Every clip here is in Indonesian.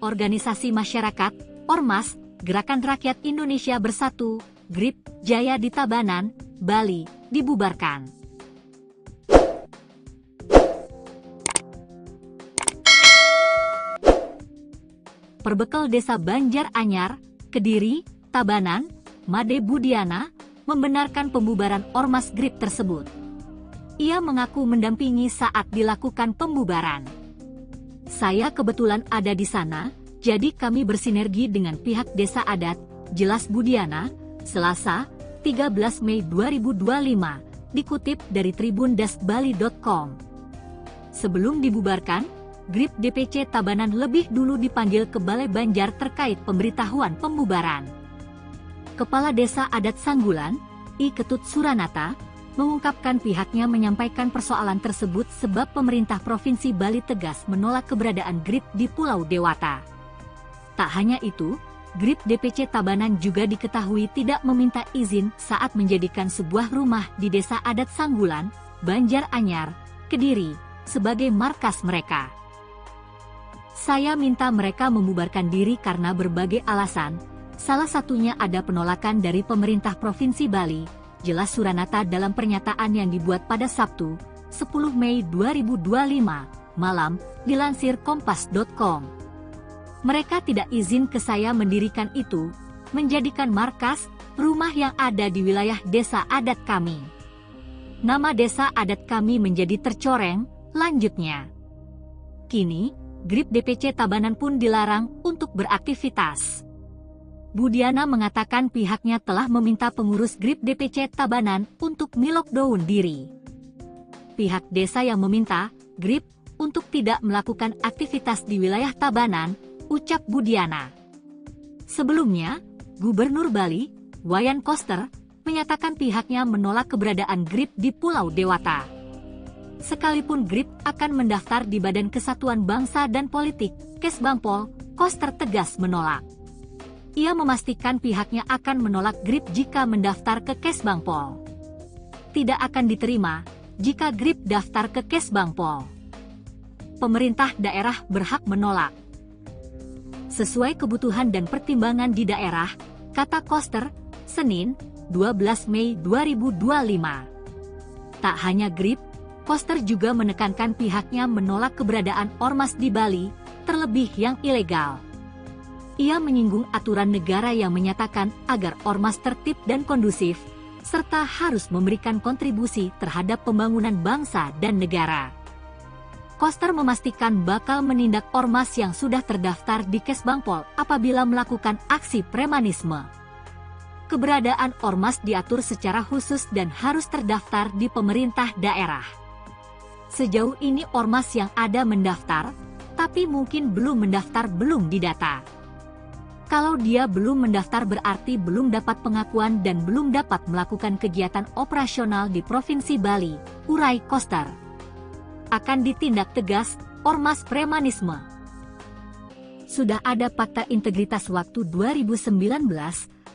Organisasi Masyarakat, Ormas, Gerakan Rakyat Indonesia Bersatu, GRIP, Jaya di Tabanan, Bali, dibubarkan. Perbekal Desa Banjar Anyar, Kediri, Tabanan, Made Budiana, membenarkan pembubaran Ormas GRIP tersebut. Ia mengaku mendampingi saat dilakukan pembubaran. Saya kebetulan ada di sana, jadi kami bersinergi dengan pihak desa adat, jelas Budiana, Selasa, 13 Mei 2025, dikutip dari tribun-bali.com. Sebelum dibubarkan, GRIP DPC Tabanan lebih dulu dipanggil ke Balai Banjar terkait pemberitahuan pembubaran. Kepala Desa Adat Sanggulan, I Ketut Suranata, mengungkapkan pihaknya menyampaikan persoalan tersebut sebab pemerintah Provinsi Bali tegas menolak keberadaan GRIP di Pulau Dewata. Tak hanya itu, GRIP DPC Tabanan juga diketahui tidak meminta izin saat menjadikan sebuah rumah di Desa Adat Sanggulan, Banjar Anyar, Kediri, sebagai markas mereka. Saya minta mereka membubarkan diri karena berbagai alasan, salah satunya ada penolakan dari pemerintah Provinsi Bali, jelas Suranata dalam pernyataan yang dibuat pada Sabtu, 10 Mei 2025, malam, dilansir kompas.com. Mereka tidak izin ke saya mendirikan itu, menjadikan markas, rumah yang ada di wilayah desa adat kami. Nama desa adat kami menjadi tercoreng, lanjutnya. Kini, GRIP DPC Tabanan pun dilarang untuk beraktivitas. Budiana mengatakan pihaknya telah meminta pengurus GRIP DPC Tabanan untuk melockdown diri. Pihak desa yang meminta GRIP untuk tidak melakukan aktivitas di wilayah Tabanan, ucap Budiana. Sebelumnya, Gubernur Bali, Wayan Koster, menyatakan pihaknya menolak keberadaan GRIP di Pulau Dewata. Sekalipun GRIP akan mendaftar di Badan Kesatuan Bangsa dan Politik, Kesbangpol, Koster tegas menolak. Ia memastikan pihaknya akan menolak GRIP jika mendaftar ke Kesbangpol. Tidak akan diterima jika GRIP daftar ke Kesbangpol. Pemerintah daerah berhak menolak sesuai kebutuhan dan pertimbangan di daerah, kata Koster, Senin, 12 Mei 2025. Tak hanya GRIP, Koster juga menekankan pihaknya menolak keberadaan ormas di Bali, terlebih yang ilegal. Ia menyinggung aturan negara yang menyatakan agar ormas tertib dan kondusif, serta harus memberikan kontribusi terhadap pembangunan bangsa dan negara. Koster memastikan bakal menindak ormas yang sudah terdaftar di Kesbangpol apabila melakukan aksi premanisme. Keberadaan ormas diatur secara khusus dan harus terdaftar di pemerintah daerah. Sejauh ini ormas yang ada mendaftar, tapi mungkin belum mendaftar belum didata. Kalau dia belum mendaftar berarti belum dapat pengakuan dan belum dapat melakukan kegiatan operasional di Provinsi Bali, urai Koster. Akan ditindak tegas, ormas premanisme. Sudah ada Fakta Integritas Waktu 2019,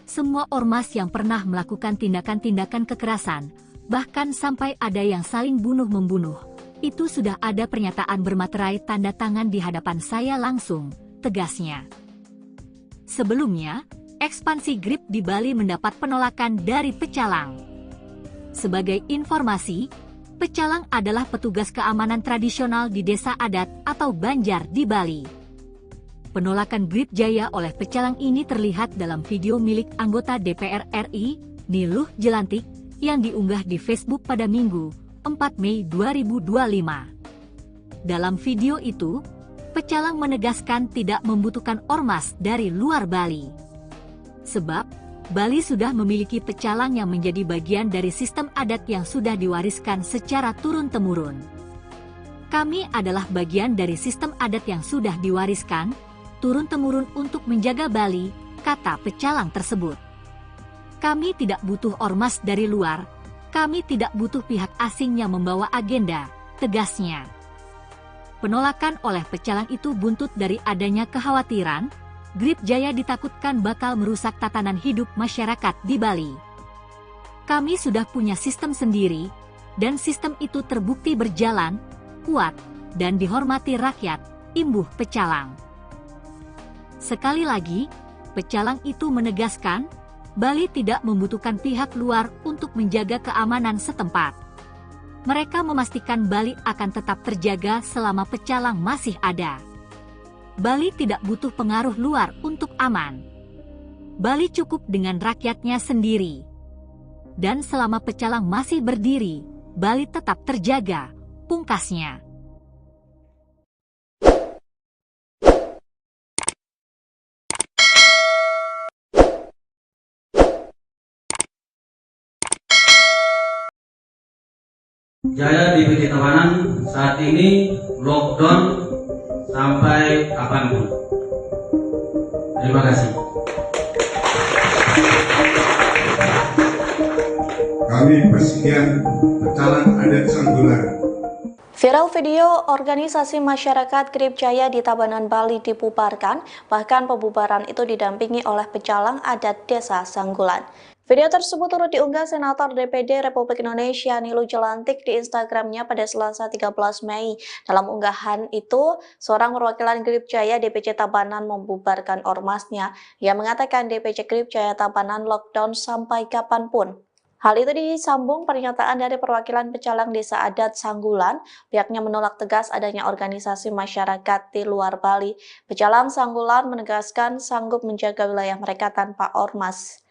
semua ormas yang pernah melakukan tindakan-tindakan kekerasan, bahkan sampai ada yang saling bunuh-membunuh, itu sudah ada pernyataan bermaterai tanda tangan di hadapan saya langsung, tegasnya. Sebelumnya, ekspansi GRIP di Bali mendapat penolakan dari Pecalang. Sebagai informasi, Pecalang adalah petugas keamanan tradisional di desa adat atau Banjar di Bali. Penolakan GRIP Jaya oleh Pecalang ini terlihat dalam video milik anggota DPR RI, Niluh Jelantik, yang diunggah di Facebook pada Minggu, 4 Mei 2025. Dalam video itu, Pecalang menegaskan tidak membutuhkan ormas dari luar Bali. Sebab, Bali sudah memiliki pecalang yang menjadi bagian dari sistem adat yang sudah diwariskan secara turun-temurun. Kami adalah bagian dari sistem adat yang sudah diwariskan, turun-temurun untuk menjaga Bali, kata pecalang tersebut. Kami tidak butuh ormas dari luar, kami tidak butuh pihak asing yang membawa agenda, tegasnya. Penolakan oleh pecalang itu buntut dari adanya kekhawatiran, GRIP Jaya ditakutkan bakal merusak tatanan hidup masyarakat di Bali. Kami sudah punya sistem sendiri, dan sistem itu terbukti berjalan, kuat, dan dihormati rakyat, imbuh pecalang. Sekali lagi, pecalang itu menegaskan, Bali tidak membutuhkan pihak luar untuk menjaga keamanan setempat. Mereka memastikan Bali akan tetap terjaga selama pecalang masih ada. Bali tidak butuh pengaruh luar untuk aman. Bali cukup dengan rakyatnya sendiri. Dan selama pecalang masih berdiri, Bali tetap terjaga, pungkasnya. Jaya DPC Tabanan saat ini lockdown sampai kapanpun. Terima kasih. Kami persekian pecalang adat Sanggulan. Viral video organisasi masyarakat Grip Jaya di Tabanan, Bali dibubarkan, bahkan pembubaran itu didampingi oleh pecalang adat Desa Sanggulan. Video tersebut turut diunggah Senator DPD Republik Indonesia Nilu Jelantik di Instagramnya pada Selasa 13 Mei. Dalam unggahan itu, seorang perwakilan Grip Jaya DPC Tabanan membubarkan ormasnya. Ia mengatakan DPC Grip Jaya Tabanan lockdown sampai kapanpun. Hal itu disambung pernyataan dari perwakilan pecalang Desa Adat Sanggulan. Pihaknya menolak tegas adanya organisasi masyarakat di luar Bali. Pecalang Sanggulan menegaskan sanggup menjaga wilayah mereka tanpa ormas.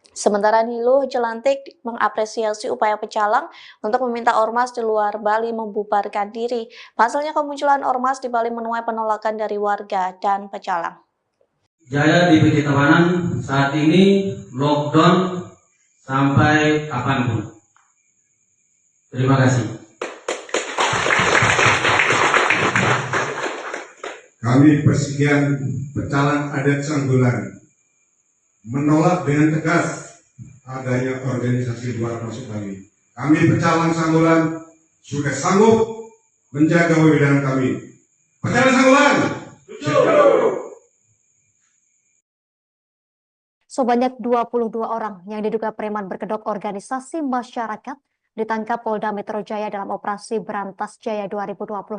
Sementara Nilu Jelantik mengapresiasi upaya pecalang untuk meminta ormas di luar Bali membubarkan diri. Pasalnya kemunculan ormas di Bali menuai penolakan dari warga dan pecalang. Jaya DPC Tabanan saat ini lockdown sampai kapanpun. Terima kasih. Kami persekian pecalang adat Sanggulan menolak dengan tegas adanya organisasi luar masuk Bali. Kami pecalang Sanggulan sudah sanggup menjaga wilayah kami. Pecalang Sanggulan. Sebanyak 22 orang yang diduga preman berkedok organisasi masyarakat ditangkap Polda Metro Jaya dalam operasi Berantas Jaya 2025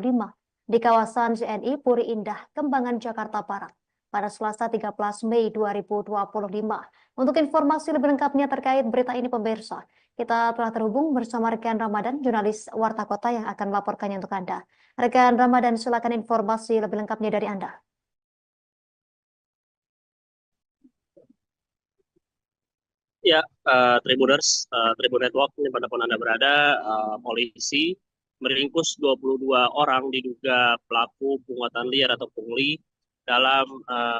di kawasan ZNI Puri Indah, Kembangan, Jakarta Barat pada Selasa 13 Mei 2025. Untuk informasi lebih lengkapnya terkait berita ini pemirsa, kita telah terhubung bersama rekan Ramadan, jurnalis Warta Kota yang akan melaporkannya untuk Anda. Rekan Ramadan, silakan informasi lebih lengkapnya dari Anda. Ya, Tribuners, Tribun Network dimanapun Anda berada, polisi meringkus 22 orang diduga pelaku pungutan liar atau pungli dalam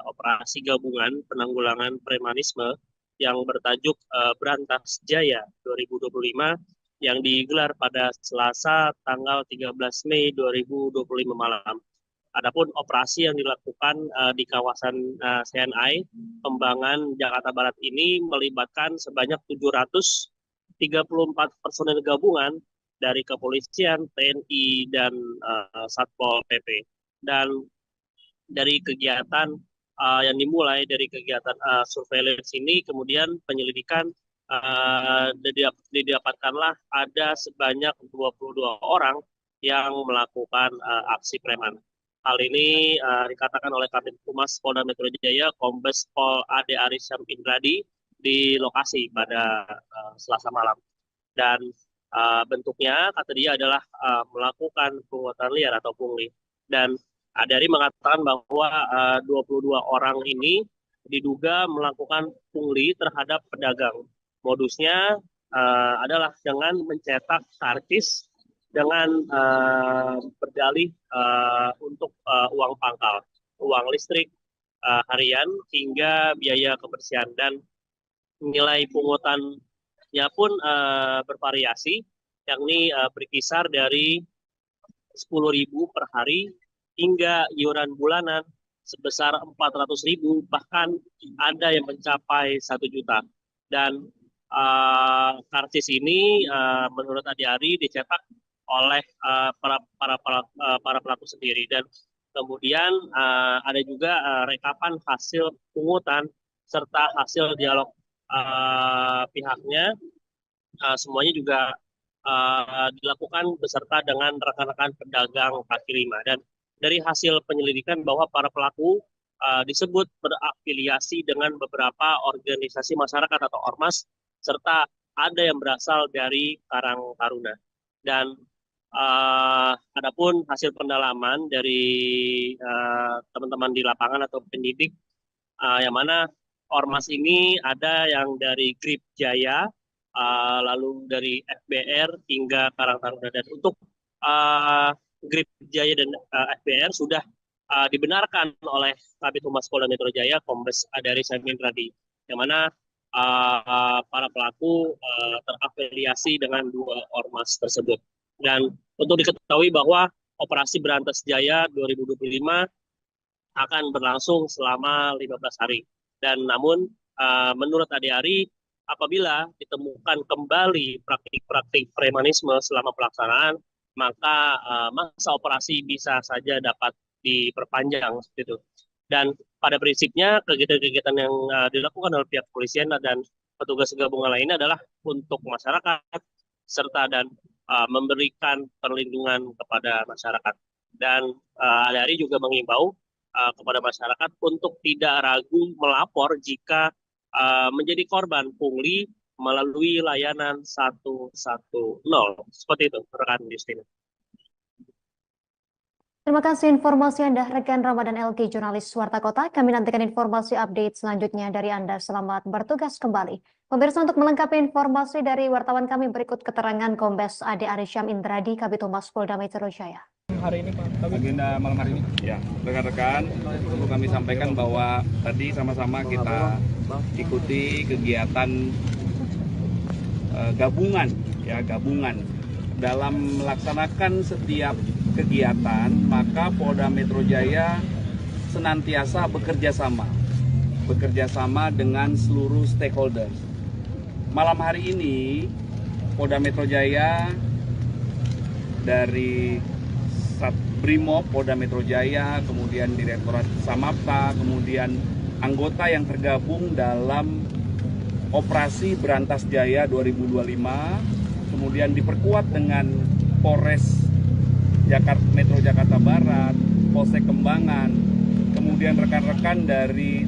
operasi gabungan penanggulangan premanisme yang bertajuk Berantas Jaya 2025 yang digelar pada Selasa tanggal 13 Mei 2025 malam. Adapun operasi yang dilakukan di kawasan CNI Kembangan Jakarta Barat ini melibatkan sebanyak 734 personel gabungan dari kepolisian, TNI, dan Satpol PP. Dan dari kegiatan yang dimulai dari kegiatan surveillance ini, kemudian penyelidikan didapatkanlah ada sebanyak 22 orang yang melakukan aksi preman. Hal ini dikatakan oleh Kabid Humas Polda Metro Jaya, Kombes Pol Ade Arisyam Indradi di lokasi pada Selasa malam. Dan bentuknya, kata dia, adalah melakukan pungutan liar atau pungli. Dan Adari mengatakan bahwa 22 orang ini diduga melakukan pungli terhadap pedagang. Modusnya adalah dengan mencetak karcis dengan berdalih untuk uang pangkal, uang listrik harian hingga biaya kebersihan, dan nilai pungutannya pun bervariasi, yakni berkisar dari 10.000 per hari hingga iuran bulanan sebesar 400.000, bahkan ada yang mencapai 1 juta. Dan karcis ini menurut Adi dicetak oleh para pelaku sendiri. Dan kemudian ada juga rekapan hasil pungutan serta hasil dialog pihaknya. Semuanya juga dilakukan beserta dengan rekan-rekan pedagang kaki lima. Dan dari hasil penyelidikan bahwa para pelaku disebut berafiliasi dengan beberapa organisasi masyarakat atau ormas, serta ada yang berasal dari Karang Taruna. Dan adapun hasil pendalaman dari teman-teman di lapangan atau penyidik, yang mana ormas ini ada yang dari Grip Jaya, lalu dari FBR hingga Karang Taruna. Dan untuk Grip Jaya dan FBR sudah dibenarkan oleh Kabid Humas Polda Metro Jaya, Kombes Adari Samin Radi, yang mana para pelaku terafiliasi dengan dua ormas tersebut. Dan untuk diketahui bahwa Operasi Berantas Jaya 2025 akan berlangsung selama 15 hari. Dan namun menurut Adi, apabila ditemukan kembali praktik-praktik premanisme selama pelaksanaan, maka masa operasi bisa saja dapat diperpanjang seperti itu. Dan pada prinsipnya kegiatan-kegiatan yang dilakukan oleh pihak kepolisian dan petugas gabungan lainnya adalah untuk masyarakat serta dan memberikan perlindungan kepada masyarakat. Dan Adi juga mengimbau kepada masyarakat untuk tidak ragu melapor jika menjadi korban pungli melalui layanan 110. Seperti itu, rekan Justina. Terima kasih informasi Anda, rekan Ramadan LG, jurnalis Warta Kota. Kami nantikan informasi update selanjutnya dari Anda. Selamat bertugas kembali. Pemirsa, untuk melengkapi informasi dari wartawan kami, berikut keterangan Kombes Ade Arisyam Indradi, Kabid Humas Polda Metro Jaya. Hari ini Pak, agenda malam hari ini? Ya, rekan-rekan, perlu kami sampaikan bahwa tadi sama-sama kita ikuti kegiatan gabungan dalam melaksanakan setiap kegiatan. Maka Polda Metro Jaya senantiasa bekerja sama dengan seluruh stakeholders. Malam hari ini Polda Metro Jaya dari Brimob Polda Metro Jaya, kemudian Direktorat Samapta, kemudian anggota yang tergabung dalam Operasi Berantas Jaya 2025, kemudian diperkuat dengan Polres Metro Jakarta Barat, Polsek Kembangan, kemudian rekan-rekan dari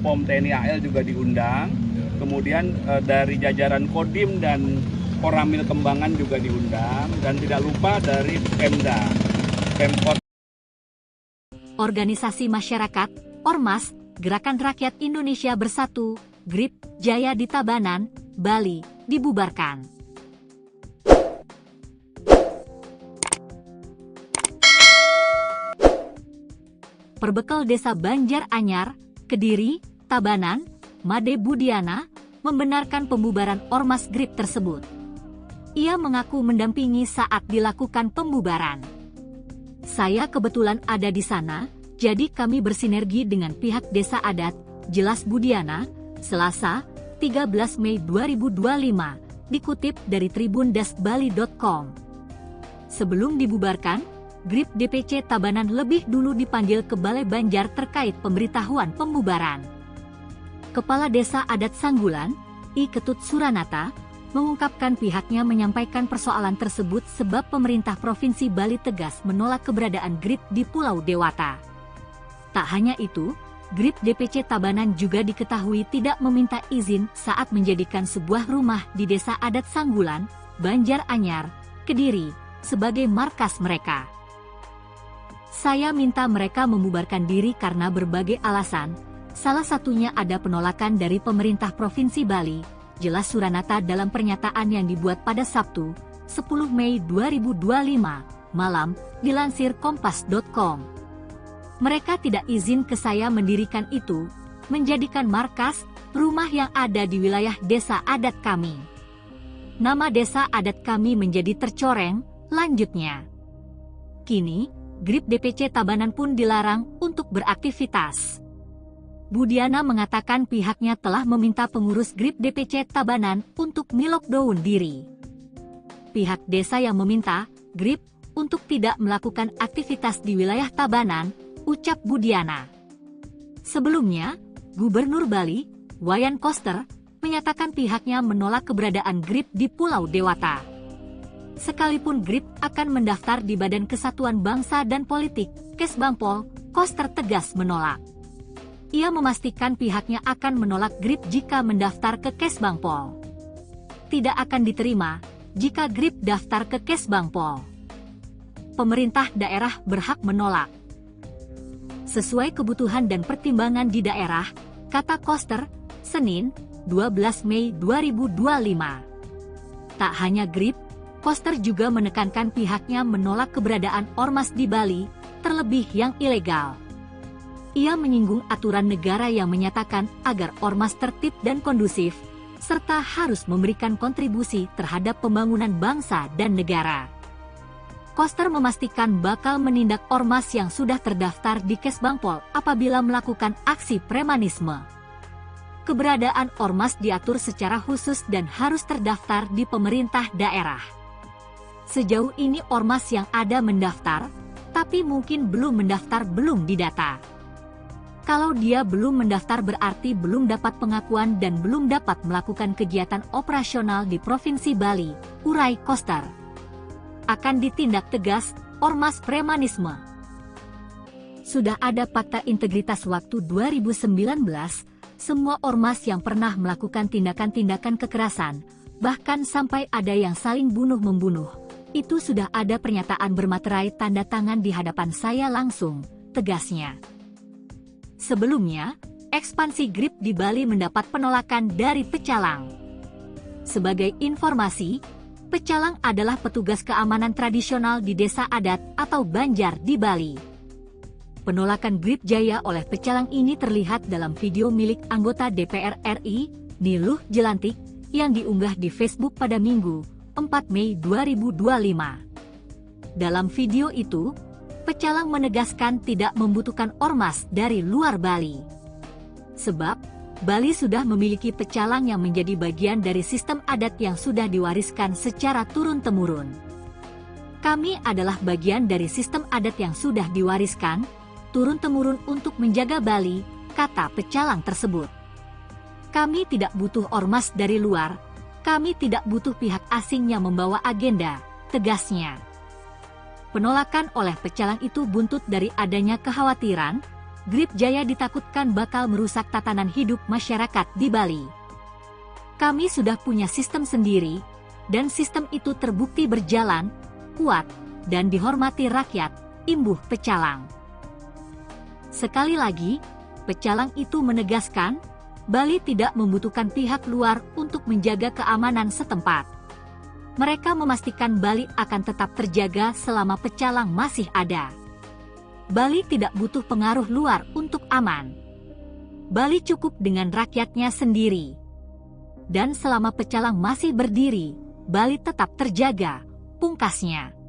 POM TNI AL juga diundang, kemudian dari jajaran Kodim dan Koramil Kembangan juga diundang, dan tidak lupa dari Pemkot. Organisasi masyarakat, Ormas, Gerakan Rakyat Indonesia Bersatu, Grip Jaya di Tabanan, Bali, dibubarkan. Perbekal Desa Banjar Anyar, Kediri, Tabanan, Made Budiana, membenarkan pembubaran Ormas Grip tersebut. Ia mengaku mendampingi saat dilakukan pembubaran. Saya kebetulan ada di sana, jadi kami bersinergi dengan pihak desa adat, jelas Budiana, Selasa, 13 Mei 2025, dikutip dari tribun-bali.com. Sebelum dibubarkan, Grip DPC Tabanan lebih dulu dipanggil ke Balai Banjar terkait pemberitahuan pembubaran. Kepala Desa Adat Sanggulan, I Ketut Suranata, mengungkapkan pihaknya menyampaikan persoalan tersebut sebab pemerintah Provinsi Bali tegas menolak keberadaan Grip di Pulau Dewata. Tak hanya itu, Grip DPC Tabanan juga diketahui tidak meminta izin saat menjadikan sebuah rumah di Desa Adat Sanggulan, Banjar Anyar, Kediri, sebagai markas mereka. Saya minta mereka membubarkan diri karena berbagai alasan, salah satunya ada penolakan dari pemerintah Provinsi Bali, jelas Suranata dalam pernyataan yang dibuat pada Sabtu, 10 Mei 2025, malam, dilansir kompas.com. Mereka tidak izin ke saya mendirikan itu, menjadikan markas, rumah yang ada di wilayah desa adat kami. Nama desa adat kami menjadi tercoreng, lanjutnya. Kini, Grip DPC Tabanan pun dilarang untuk beraktivitas. Budiana mengatakan pihaknya telah meminta pengurus Grip DPC Tabanan untuk melockdown diri. Pihak desa yang meminta Grip untuk tidak melakukan aktivitas di wilayah Tabanan, ucap Budiana. Sebelumnya, Gubernur Bali, Wayan Koster, menyatakan pihaknya menolak keberadaan Grip di Pulau Dewata. Sekalipun Grip akan mendaftar di Badan Kesatuan Bangsa dan Politik, Kesbangpol, Koster tegas menolak. Ia memastikan pihaknya akan menolak GRIP jika mendaftar ke Kesbangpol. Tidak akan diterima jika GRIP daftar ke Kesbangpol. Pemerintah daerah berhak menolak sesuai kebutuhan dan pertimbangan di daerah, kata Koster, Senin, 12 Mei 2025. Tak hanya GRIP, Koster juga menekankan pihaknya menolak keberadaan ormas di Bali, terlebih yang ilegal. Ia menyinggung aturan negara yang menyatakan agar ormas tertib dan kondusif, serta harus memberikan kontribusi terhadap pembangunan bangsa dan negara. Koster memastikan bakal menindak ormas yang sudah terdaftar di Kesbangpol apabila melakukan aksi premanisme. Keberadaan ormas diatur secara khusus dan harus terdaftar di pemerintah daerah. Sejauh ini ormas yang ada mendaftar, tapi mungkin belum mendaftar belum didata. Kalau dia belum mendaftar berarti belum dapat pengakuan dan belum dapat melakukan kegiatan operasional di Provinsi Bali, urai Koster. Akan ditindak tegas ormas premanisme. Sudah ada fakta integritas waktu 2019, semua ormas yang pernah melakukan tindakan-tindakan kekerasan, bahkan sampai ada yang saling bunuh-membunuh, itu sudah ada pernyataan bermaterai tanda tangan di hadapan saya langsung, tegasnya. Sebelumnya, ekspansi GRIP di Bali mendapat penolakan dari Pecalang. Sebagai informasi, Pecalang adalah petugas keamanan tradisional di desa adat atau Banjar di Bali. Penolakan GRIP Jaya oleh Pecalang ini terlihat dalam video milik anggota DPR RI, Niluh Jelantik, yang diunggah di Facebook pada Minggu, 4 Mei 2025. Dalam video itu, Pecalang menegaskan tidak membutuhkan ormas dari luar Bali. Sebab, Bali sudah memiliki pecalang yang menjadi bagian dari sistem adat yang sudah diwariskan secara turun-temurun. Kami adalah bagian dari sistem adat yang sudah diwariskan turun-temurun untuk menjaga Bali, kata pecalang tersebut. Kami tidak butuh ormas dari luar, kami tidak butuh pihak asing yang membawa agenda, tegasnya. Penolakan oleh pecalang itu buntut dari adanya kekhawatiran GRIP Jaya ditakutkan bakal merusak tatanan hidup masyarakat di Bali. Kami sudah punya sistem sendiri, dan sistem itu terbukti berjalan, kuat, dan dihormati rakyat, imbuh pecalang. Sekali lagi, pecalang itu menegaskan, Bali tidak membutuhkan pihak luar untuk menjaga keamanan setempat. Mereka memastikan Bali akan tetap terjaga selama pecalang masih ada. Bali tidak butuh pengaruh luar untuk aman. Bali cukup dengan rakyatnya sendiri. Dan selama pecalang masih berdiri, Bali tetap terjaga, pungkasnya.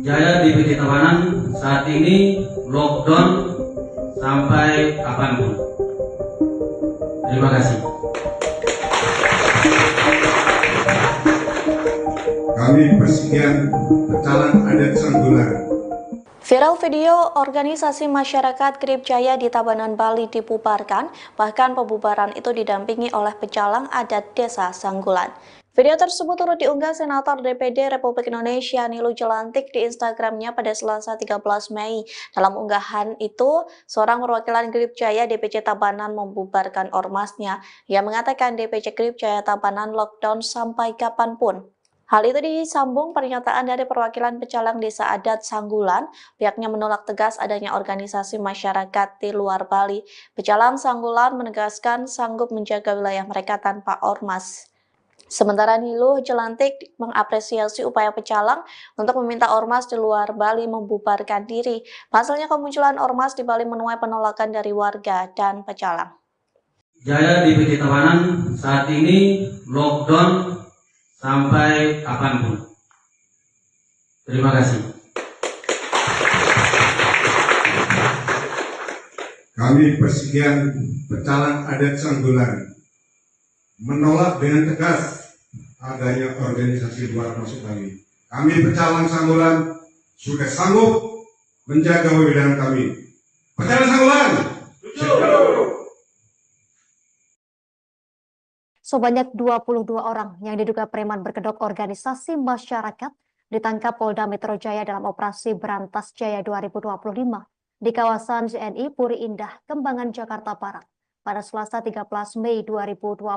Jaya DPD Tabanan saat ini lockdown sampai kapanpun. Terima kasih. Kami Persekutuan Pecalang Adat Sanggulan. Viral video organisasi masyarakat GRIP Jaya di Tabanan, Bali dibubarkan, bahkan pembubaran itu didampingi oleh pecalang adat Desa Sanggulan. Video tersebut turut diunggah Senator DPD Republik Indonesia Niluh Jelantik di Instagramnya pada Selasa 13 Mei. Dalam unggahan itu, seorang perwakilan GRIP Jaya DPC Tabanan membubarkan ormasnya. Ia mengatakan DPC GRIP Jaya Tabanan lockdown sampai kapanpun. Hal itu disambung pernyataan dari perwakilan pecalang Desa Adat Sanggulan. Pihaknya menolak tegas adanya organisasi masyarakat di luar Bali. Pecalang Sanggulan menegaskan sanggup menjaga wilayah mereka tanpa ormas. Sementara Niluh Jelantik mengapresiasi upaya pecalang untuk meminta ormas di luar Bali membubarkan diri. Pasalnya kemunculan ormas di Bali menuai penolakan dari warga dan pecalang. Jaya DPD Tabanan saat ini lockdown sampai kapanpun. Terima kasih. Kami Persekutuan Pecalang Adat Sanggulan menolak dengan tegas adanya organisasi luar masuk Bali. Kami Pecalang Sanggulan sudah sanggup menjaga wilayah kami. Pecalang Sanggulan! Sebanyak 22 orang yang diduga preman berkedok organisasi masyarakat ditangkap Polda Metro Jaya dalam operasi Berantas Jaya 2025 di kawasan JNI Puri Indah, Kembangan, Jakarta Barat pada Selasa 13 Mei 2025.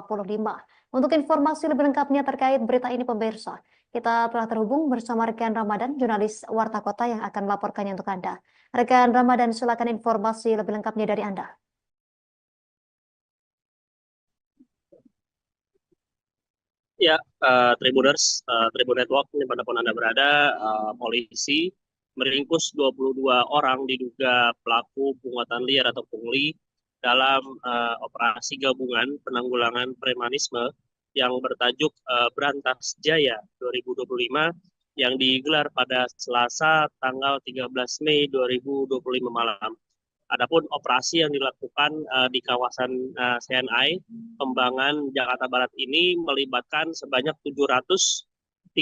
Untuk informasi lebih lengkapnya terkait berita ini pemirsa, kita telah terhubung bersama rekan Ramadan, jurnalis Warta Kota yang akan melaporkannya untuk Anda. Rekan Ramadan, silakan informasi lebih lengkapnya dari Anda. Ya, Tribuners, Tribun Network, dimanapun Anda berada, polisi meringkus 22 orang diduga pelaku pungutan liar atau pungli dalam operasi gabungan penanggulangan premanisme yang bertajuk Berantas Jaya 2025 yang digelar pada Selasa tanggal 13 Mei 2025 malam. Adapun operasi yang dilakukan di kawasan CNI Kembangan, Jakarta Barat ini melibatkan sebanyak 734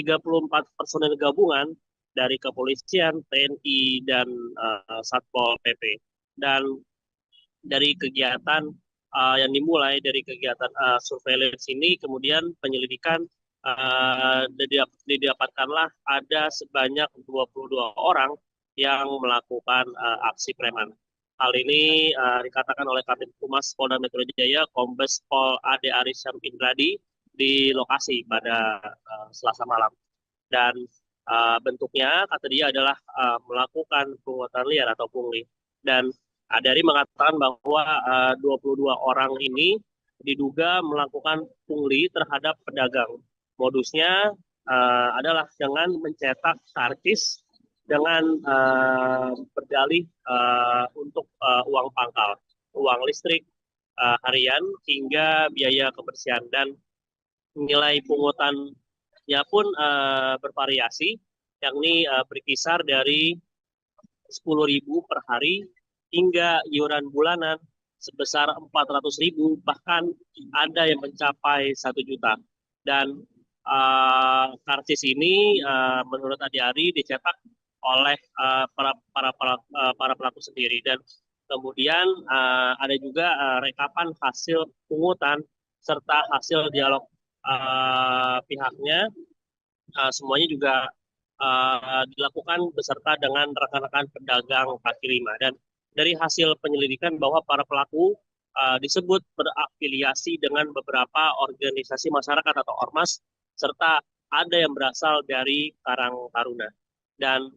personel gabungan dari kepolisian, TNI, dan Satpol PP. Dan dari kegiatan yang dimulai dari kegiatan surveillance ini, kemudian penyelidikan didapatkanlah ada sebanyak 22 orang yang melakukan aksi preman. Hal ini dikatakan oleh Kabid Humas Polda Metro Jaya, Kombes Pol Ade Arysyam Indradi di lokasi pada Selasa malam. Dan bentuknya, kata dia, adalah melakukan pungutan liar atau pungli. Dan dari mengatakan bahwa 22 orang ini diduga melakukan pungli terhadap pedagang. Modusnya adalah dengan mencetak karcis dengan berdalih untuk uang pangkal, uang listrik harian hingga biaya kebersihan, dan nilai pungutannya pun bervariasi, yakni berkisar dari 10.000 per hari hingga iuran bulanan sebesar 400.000, bahkan ada yang mencapai 1 juta. Dan karcis ini menurut Adi Ari dicetak oleh para pelaku sendiri, dan kemudian ada juga rekapan hasil pungutan serta hasil dialog pihaknya, semuanya juga dilakukan beserta dengan rekan-rekan pedagang kaki lima. Dan dari hasil penyelidikan bahwa para pelaku disebut berafiliasi dengan beberapa organisasi masyarakat atau ormas, serta ada yang berasal dari Karang Taruna. Dan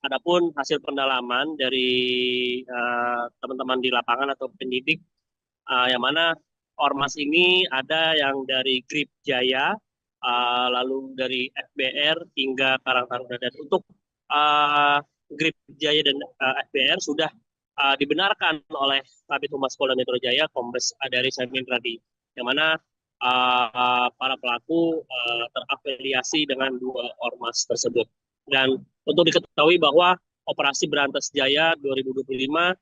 adapun hasil pendalaman dari teman-teman di lapangan atau penyidik, yang mana ormas ini ada yang dari Grip Jaya, lalu dari FBR hingga Karang Taruna. Dan untuk Grip Jaya dan FBR sudah dibenarkan oleh Kabid Humas Polda Metro Jaya, Kombes Ade Arysyam Indradi, yang mana para pelaku terafiliasi dengan 2 ormas tersebut. Dan untuk diketahui bahwa operasi Berantas Jaya 2025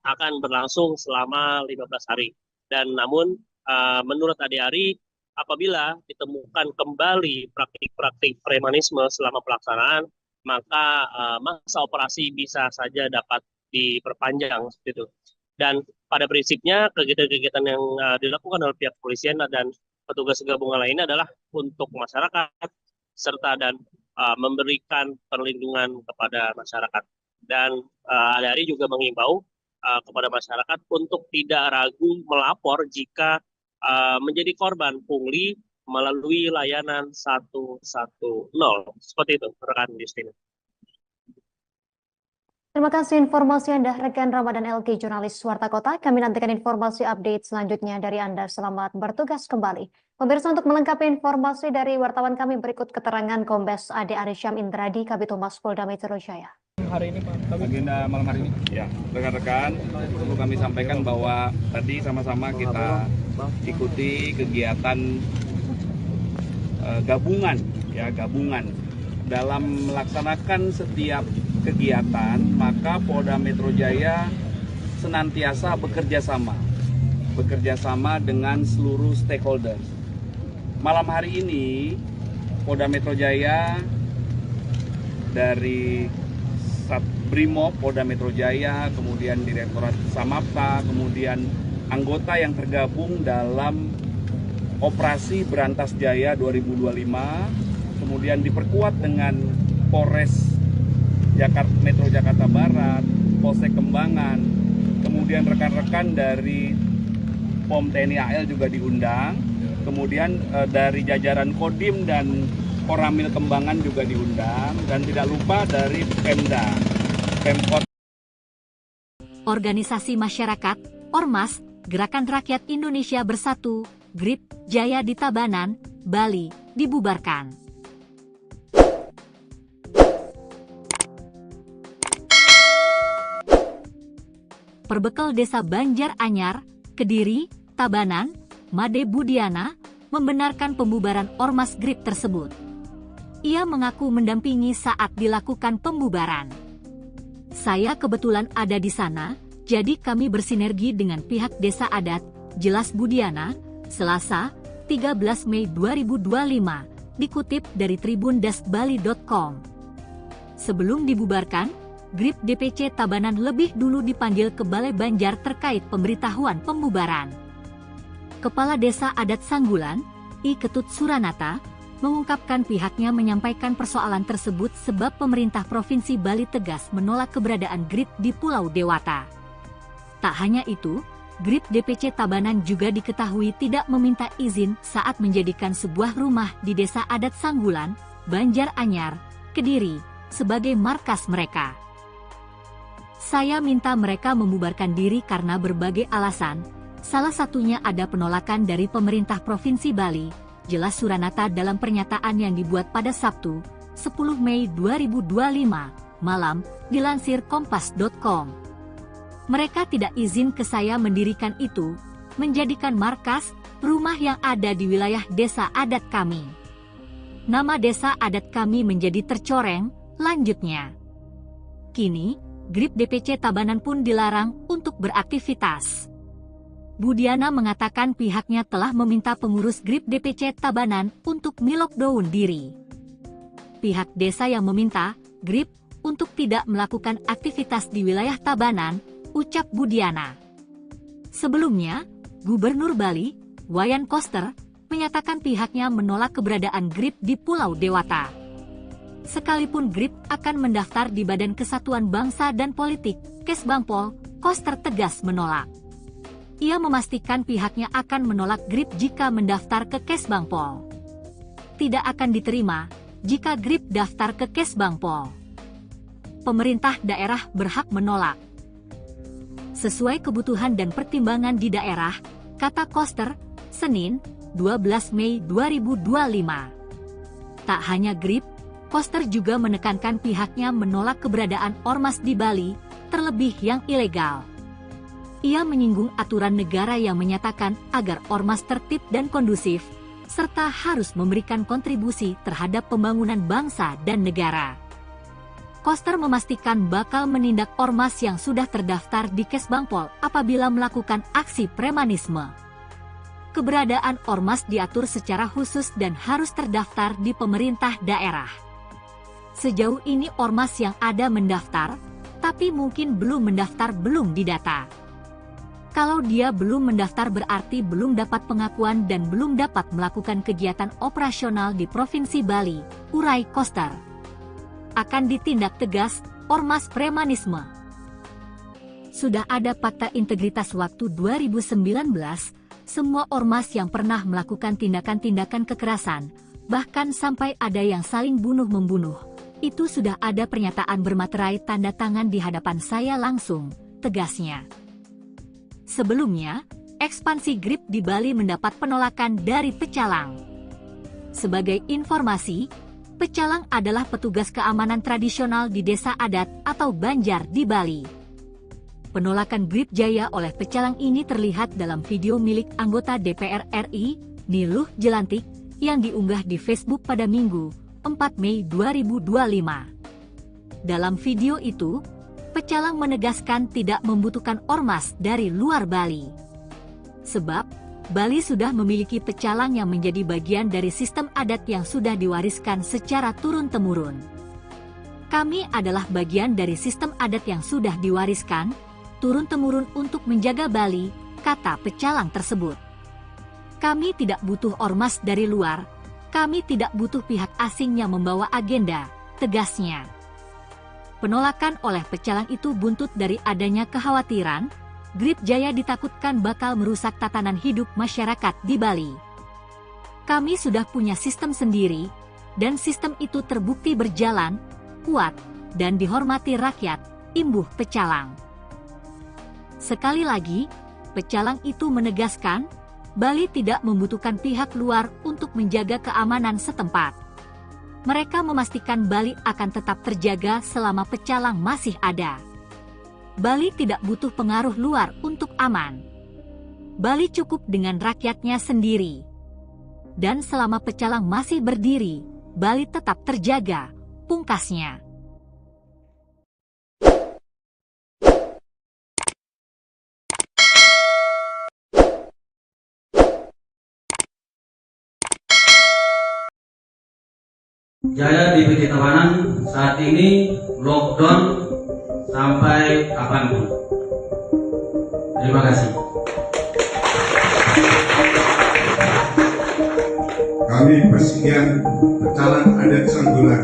akan berlangsung selama 15 hari. Dan namun menurut Ade Ari, apabila ditemukan kembali praktik-praktik premanisme selama pelaksanaan, maka masa operasi bisa saja dapat diperpanjang gitu. Dan pada prinsipnya kegiatan-kegiatan yang dilakukan oleh pihak kepolisian dan petugas gabungan lainnya adalah untuk masyarakat serta dan memberikan perlindungan kepada masyarakat. Dan Ade Ari juga mengimbau kepada masyarakat untuk tidak ragu melapor jika menjadi korban pungli melalui layanan 110. Seperti itu, rekan Justin. Terima kasih informasi Anda, rekan Ramadan LG, jurnalis Warta Kota. Kami nantikan informasi update selanjutnya dari Anda. Selamat bertugas kembali. Pemirsa, untuk melengkapi informasi dari wartawan kami, berikut keterangan Kombes Ade Arysyam Indradi, Kabid Humas Polda Metro Jaya. Hari ini Pak, agenda malam hari ini, ya rekan-rekan, perlu kami sampaikan bahwa tadi sama-sama kita ikuti kegiatan gabungan dalam melaksanakan setiap kegiatan, maka Polda Metro Jaya senantiasa bekerja sama dengan seluruh stakeholder. Malam hari ini Polda Metro Jaya dari Satbrimob Polda Metro Jaya, kemudian Direktorat Samapta, kemudian anggota yang tergabung dalam Operasi Berantas Jaya 2025, kemudian diperkuat dengan Polres Metro Jakarta Barat, Polsek Kembangan, kemudian rekan-rekan dari POM TNI AL juga diundang, kemudian dari jajaran Kodim dan Koramil Kembangan juga diundang, dan tidak lupa dari Pemda, Pemkot. Organisasi masyarakat, Ormas, Gerakan Rakyat Indonesia Bersatu, GRIP, Jaya di Tabanan, Bali, dibubarkan. Perbekal Desa Banjar Anyar, Kediri, Tabanan, Made Budiana, membenarkan pembubaran Ormas GRIP tersebut. Ia mengaku mendampingi saat dilakukan pembubaran. Saya kebetulan ada di sana, jadi kami bersinergi dengan pihak desa adat, jelas Budiana, Selasa, 13 Mei 2025, dikutip dari tribun-bali.com. Sebelum dibubarkan, GRIP DPC Tabanan lebih dulu dipanggil ke Balai Banjar terkait pemberitahuan pembubaran. Kepala Desa Adat Sanggulan, I Ketut Suranata, mengungkapkan pihaknya menyampaikan persoalan tersebut sebab pemerintah Provinsi Bali tegas menolak keberadaan GRIP di Pulau Dewata. Tak hanya itu, GRIP DPC Tabanan juga diketahui tidak meminta izin saat menjadikan sebuah rumah di Desa Adat Sanggulan, Banjar Anyar, Kediri, sebagai markas mereka. Saya minta mereka membubarkan diri karena berbagai alasan, salah satunya ada penolakan dari pemerintah Provinsi Bali, jelas Suranata dalam pernyataan yang dibuat pada Sabtu, 10 Mei 2025, malam, dilansir kompas.com. Mereka tidak izin ke saya mendirikan itu, menjadikan markas, rumah yang ada di wilayah desa adat kami. Nama desa adat kami menjadi tercoreng, lanjutnya. Kini, GRIP DPC Tabanan pun dilarang untuk beraktivitas. Budiana mengatakan pihaknya telah meminta pengurus GRIP DPC Tabanan untuk melockdown diri. Pihak desa yang meminta GRIP untuk tidak melakukan aktivitas di wilayah Tabanan, ucap Budiana. Sebelumnya, Gubernur Bali, Wayan Koster, menyatakan pihaknya menolak keberadaan GRIP di Pulau Dewata. Sekalipun GRIP akan mendaftar di Badan Kesatuan Bangsa dan Politik, Kesbangpol, Koster tegas menolak. Ia memastikan pihaknya akan menolak GRIP jika mendaftar ke Kesbangpol. Tidak akan diterima jika GRIP daftar ke Kesbangpol. Pemerintah daerah berhak menolak sesuai kebutuhan dan pertimbangan di daerah, kata Koster, Senin, 12 Mei 2025. Tak hanya GRIP, Koster juga menekankan pihaknya menolak keberadaan ormas di Bali, terlebih yang ilegal. Ia menyinggung aturan negara yang menyatakan agar ormas tertib dan kondusif, serta harus memberikan kontribusi terhadap pembangunan bangsa dan negara. Koster memastikan bakal menindak ormas yang sudah terdaftar di Kesbangpol apabila melakukan aksi premanisme. Keberadaan ormas diatur secara khusus dan harus terdaftar di pemerintah daerah. Sejauh ini ormas yang ada mendaftar, tapi mungkin belum mendaftar belum didata. Kalau dia belum mendaftar berarti belum dapat pengakuan dan belum dapat melakukan kegiatan operasional di Provinsi Bali, urai Koster. Akan ditindak tegas, ormas premanisme. Sudah ada Fakta Integritas Waktu 2019, semua ormas yang pernah melakukan tindakan-tindakan kekerasan, bahkan sampai ada yang saling bunuh-membunuh, itu sudah ada pernyataan bermaterai tanda tangan di hadapan saya langsung, tegasnya. Sebelumnya, ekspansi GRIP di Bali mendapat penolakan dari Pecalang. Sebagai informasi, Pecalang adalah petugas keamanan tradisional di desa adat atau Banjar di Bali. Penolakan GRIP Jaya oleh Pecalang ini terlihat dalam video milik anggota DPR RI, Niluh Jelantik, yang diunggah di Facebook pada Minggu, 4 Mei 2025. Dalam video itu, Pecalang menegaskan tidak membutuhkan ormas dari luar Bali. Sebab, Bali sudah memiliki pecalang yang menjadi bagian dari sistem adat yang sudah diwariskan secara turun-temurun. Kami adalah bagian dari sistem adat yang sudah diwariskan turun-temurun untuk menjaga Bali, kata pecalang tersebut. Kami tidak butuh ormas dari luar, kami tidak butuh pihak asing yang membawa agenda, tegasnya. Penolakan oleh pecalang itu buntut dari adanya kekhawatiran, Grip Jaya ditakutkan bakal merusak tatanan hidup masyarakat di Bali. Kami sudah punya sistem sendiri, dan sistem itu terbukti berjalan, kuat, dan dihormati rakyat, imbuh pecalang. Sekali lagi, pecalang itu menegaskan, Bali tidak membutuhkan pihak luar untuk menjaga keamanan setempat. Mereka memastikan Bali akan tetap terjaga selama pecalang masih ada. Bali tidak butuh pengaruh luar untuk aman. Bali cukup dengan rakyatnya sendiri. Dan selama pecalang masih berdiri, Bali tetap terjaga, pungkasnya. Jaya diberi tawanan saat ini lockdown sampai kapanpun. Terima kasih. Kami Persigian Pecalang Adat Sanggulan.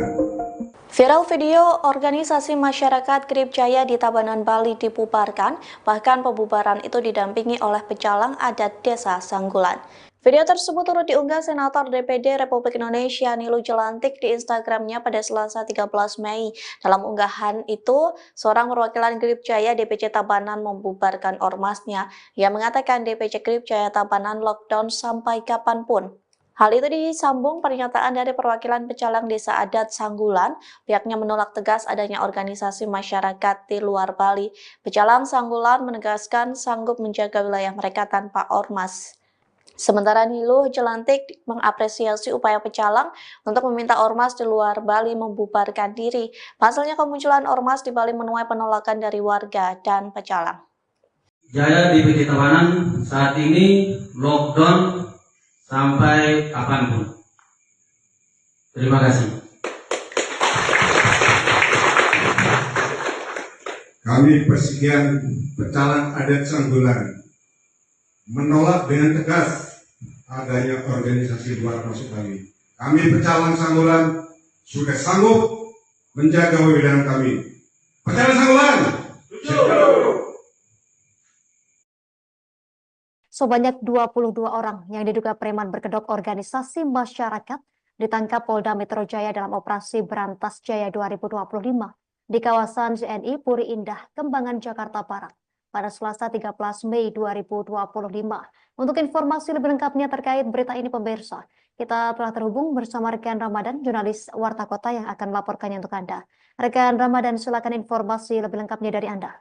Viral video organisasi masyarakat Grip Jaya di Tabanan, Bali dibubarkan, bahkan pembubaran itu didampingi oleh pecalang adat Desa Sanggulan. Video tersebut turut diunggah Senator DPD Republik Indonesia Nilu Jelantik di Instagramnya pada Selasa 13 Mei. Dalam unggahan itu, seorang perwakilan Grip Jaya DPC Tabanan membubarkan ormasnya. Ia mengatakan DPC Grip Jaya Tabanan lockdown sampai kapanpun. Hal itu disambung pernyataan dari perwakilan pecalang Desa Adat Sanggulan. Pihaknya menolak tegas adanya organisasi masyarakat di luar Bali. Pecalang Sanggulan menegaskan sanggup menjaga wilayah mereka tanpa ormas. Sementara Nilu Jelantik mengapresiasi upaya pecalang untuk meminta ormas di luar Bali membubarkan diri. Pasalnya kemunculan ormas di Bali menuai penolakan dari warga dan pecalang. Jaya diberi tawanan saat ini lockdown sampai kapanpun. Terima kasih. Kami Persigian Pecalang Adat Sanggulan menolak dengan tegas adanya organisasi luar masuk Bali. Kami Pecalang Sanggulan sudah sanggup menjaga wilayah kami. Pecalang Sanggulan! Sebanyak 22 orang yang diduga preman berkedok organisasi masyarakat ditangkap Polda Metro Jaya dalam operasi Berantas Jaya 2025 di kawasan JNI Puri Indah, Kembangan, Jakarta Barat pada Selasa 13 Mei 2025. Untuk informasi lebih lengkapnya terkait berita ini pemirsa, kita telah terhubung bersama rekan Ramadan, jurnalis Warta Kota yang akan melaporkannya untuk Anda. Rekan Ramadan, silakan informasi lebih lengkapnya dari Anda.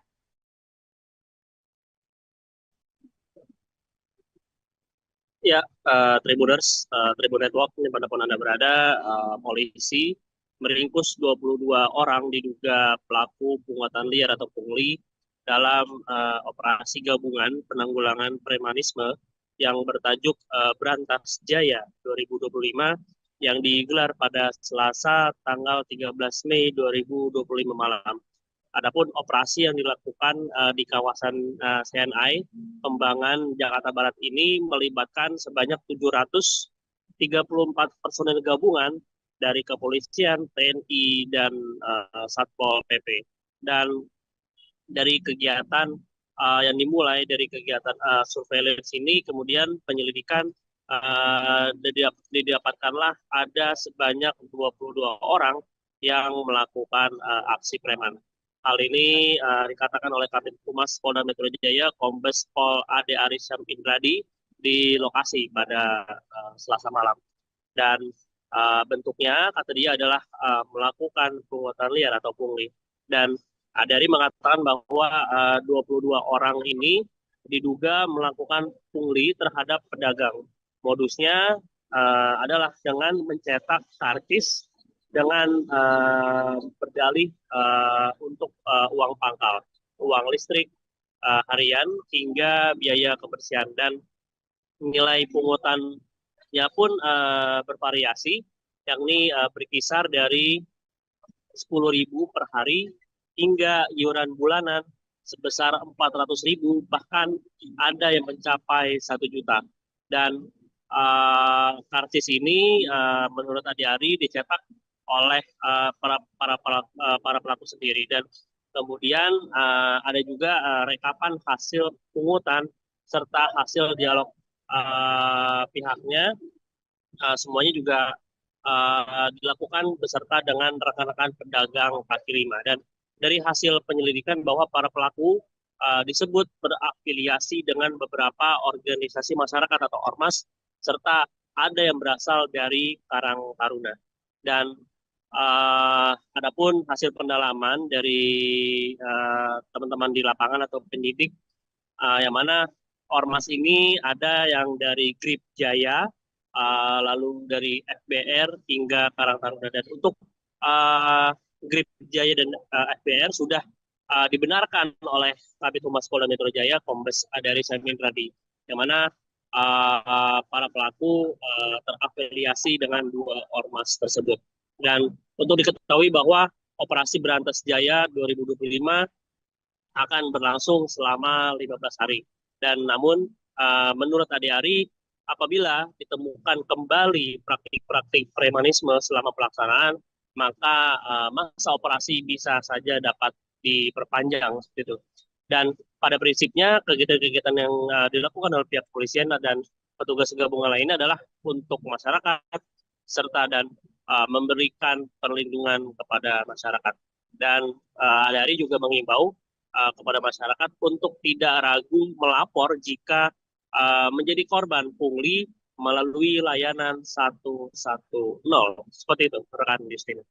Ya, Tribuners, Tribun Network dimanapun Anda berada, polisi meringkus 22 orang diduga pelaku pungutan liar atau pungli dalam operasi gabungan penanggulangan premanisme yang bertajuk Berantas Jaya 2025 yang digelar pada Selasa tanggal 13 Mei 2025 malam. Adapun operasi yang dilakukan di kawasan CNI Kembangan Jakarta Barat ini melibatkan sebanyak 734 personel gabungan dari kepolisian, TNI, dan Satpol PP. Dan dari kegiatan yang dimulai dari kegiatan surveillance ini, kemudian penyelidikan didapatkanlah ada sebanyak 22 orang yang melakukan aksi preman. Hal ini dikatakan oleh Kabid Humas Polda Metro Jaya, Kombes Pol Ade Arisyam Indradi di lokasi pada Selasa malam. Dan bentuknya kata dia adalah melakukan pungutan liar atau pungli. Dan Adari mengatakan bahwa 22 orang ini diduga melakukan pungli terhadap pedagang. Modusnya adalah dengan mencetak karcis dengan berdalih untuk uang pangkal, uang listrik harian hingga biaya kebersihan, dan nilai pungutannya pun bervariasi, yakni berkisar dari 10.000 per hari hingga iuran bulanan sebesar 400.000, bahkan ada yang mencapai 1 juta. Dan karcis ini menurut Adi Ari dicetak oleh para pelaku sendiri, dan kemudian ada juga rekapan hasil pungutan serta hasil dialog pihaknya, semuanya juga dilakukan beserta dengan rekan-rekan pedagang kaki lima. Dan dari hasil penyelidikan bahwa para pelaku disebut berafiliasi dengan beberapa organisasi masyarakat atau ormas, serta ada yang berasal dari Karang Taruna. Dan adapun hasil pendalaman dari teman-teman di lapangan atau penyidik, yang mana ormas ini ada yang dari Grip Jaya, lalu dari FBR hingga Karang Taruna. Dan untuk Grip Jaya dan FBR sudah dibenarkan oleh Kabid Humas Polda Metro Jaya Kombes Adari Samin Radi, yang mana para pelaku terafiliasi dengan 2 ormas tersebut. Dan untuk diketahui bahwa Operasi Berantas Jaya 2025 akan berlangsung selama 15 hari. Dan namun menurut Adi Ari, apabila ditemukan kembali praktik-praktik premanisme selama pelaksanaan, maka masa operasi bisa saja dapat diperpanjang seperti itu. Dan pada prinsipnya kegiatan-kegiatan yang dilakukan oleh pihak kepolisian dan petugas gabungan lainnya adalah untuk masyarakat serta dan memberikan perlindungan kepada masyarakat. Dan Adari juga mengimbau kepada masyarakat untuk tidak ragu melapor jika menjadi korban pungli melalui layanan 110. Seperti itu, rekan Justin.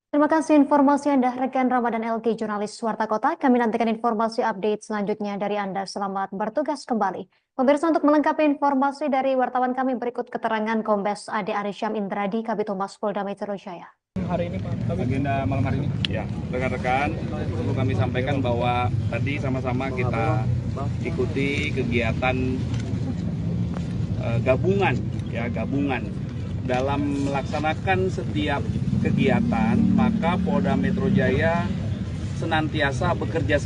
Terima kasih informasi Anda, rekan Ramadan LG, jurnalis Warta Kota. Kami nantikan informasi update selanjutnya dari Anda. Selamat bertugas kembali. Pemirsa, untuk melengkapi informasi dari wartawan kami, berikut keterangan Kombes Ade Arisyam Indradi, Kabid Humas Polda Metro Jaya. Hari ini Pak, agenda malam hari ini. Ya, rekan-rekan, perlu kami sampaikan bahwa tadi sama-sama kita ikuti kegiatan gabungan dalam melaksanakan setiap kegiatan, maka Polda Metro Jaya senantiasa bekerja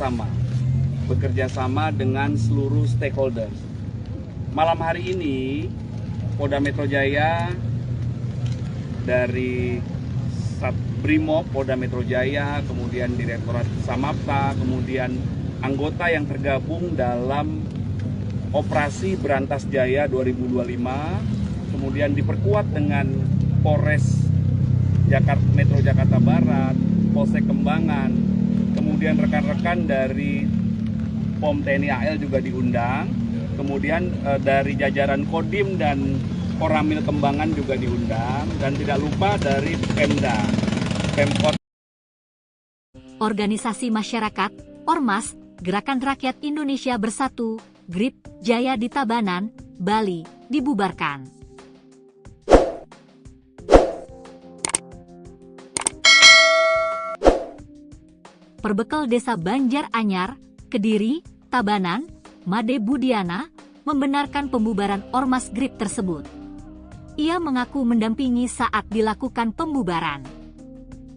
sama dengan seluruh stakeholders. Malam hari ini Polda Metro Jaya dari Brimob Polda Metro Jaya, kemudian Direktorat Samapta, kemudian anggota yang tergabung dalam Operasi Berantas Jaya 2025, kemudian diperkuat dengan Polres Metro Jakarta Barat, Polsek Kembangan, kemudian rekan-rekan dari POM TNI AL juga diundang, kemudian dari jajaran Kodim dan Koramil Kembangan juga diundang, dan tidak lupa dari Pemkot. Organisasi masyarakat, Ormas, Gerakan Rakyat Indonesia Bersatu, Grip Jaya di Tabanan, Bali, dibubarkan. Perbekal Desa Banjar Anyar, Kediri, Tabanan, Made Budiana, membenarkan pembubaran Ormas Grip tersebut. Ia mengaku mendampingi saat dilakukan pembubaran.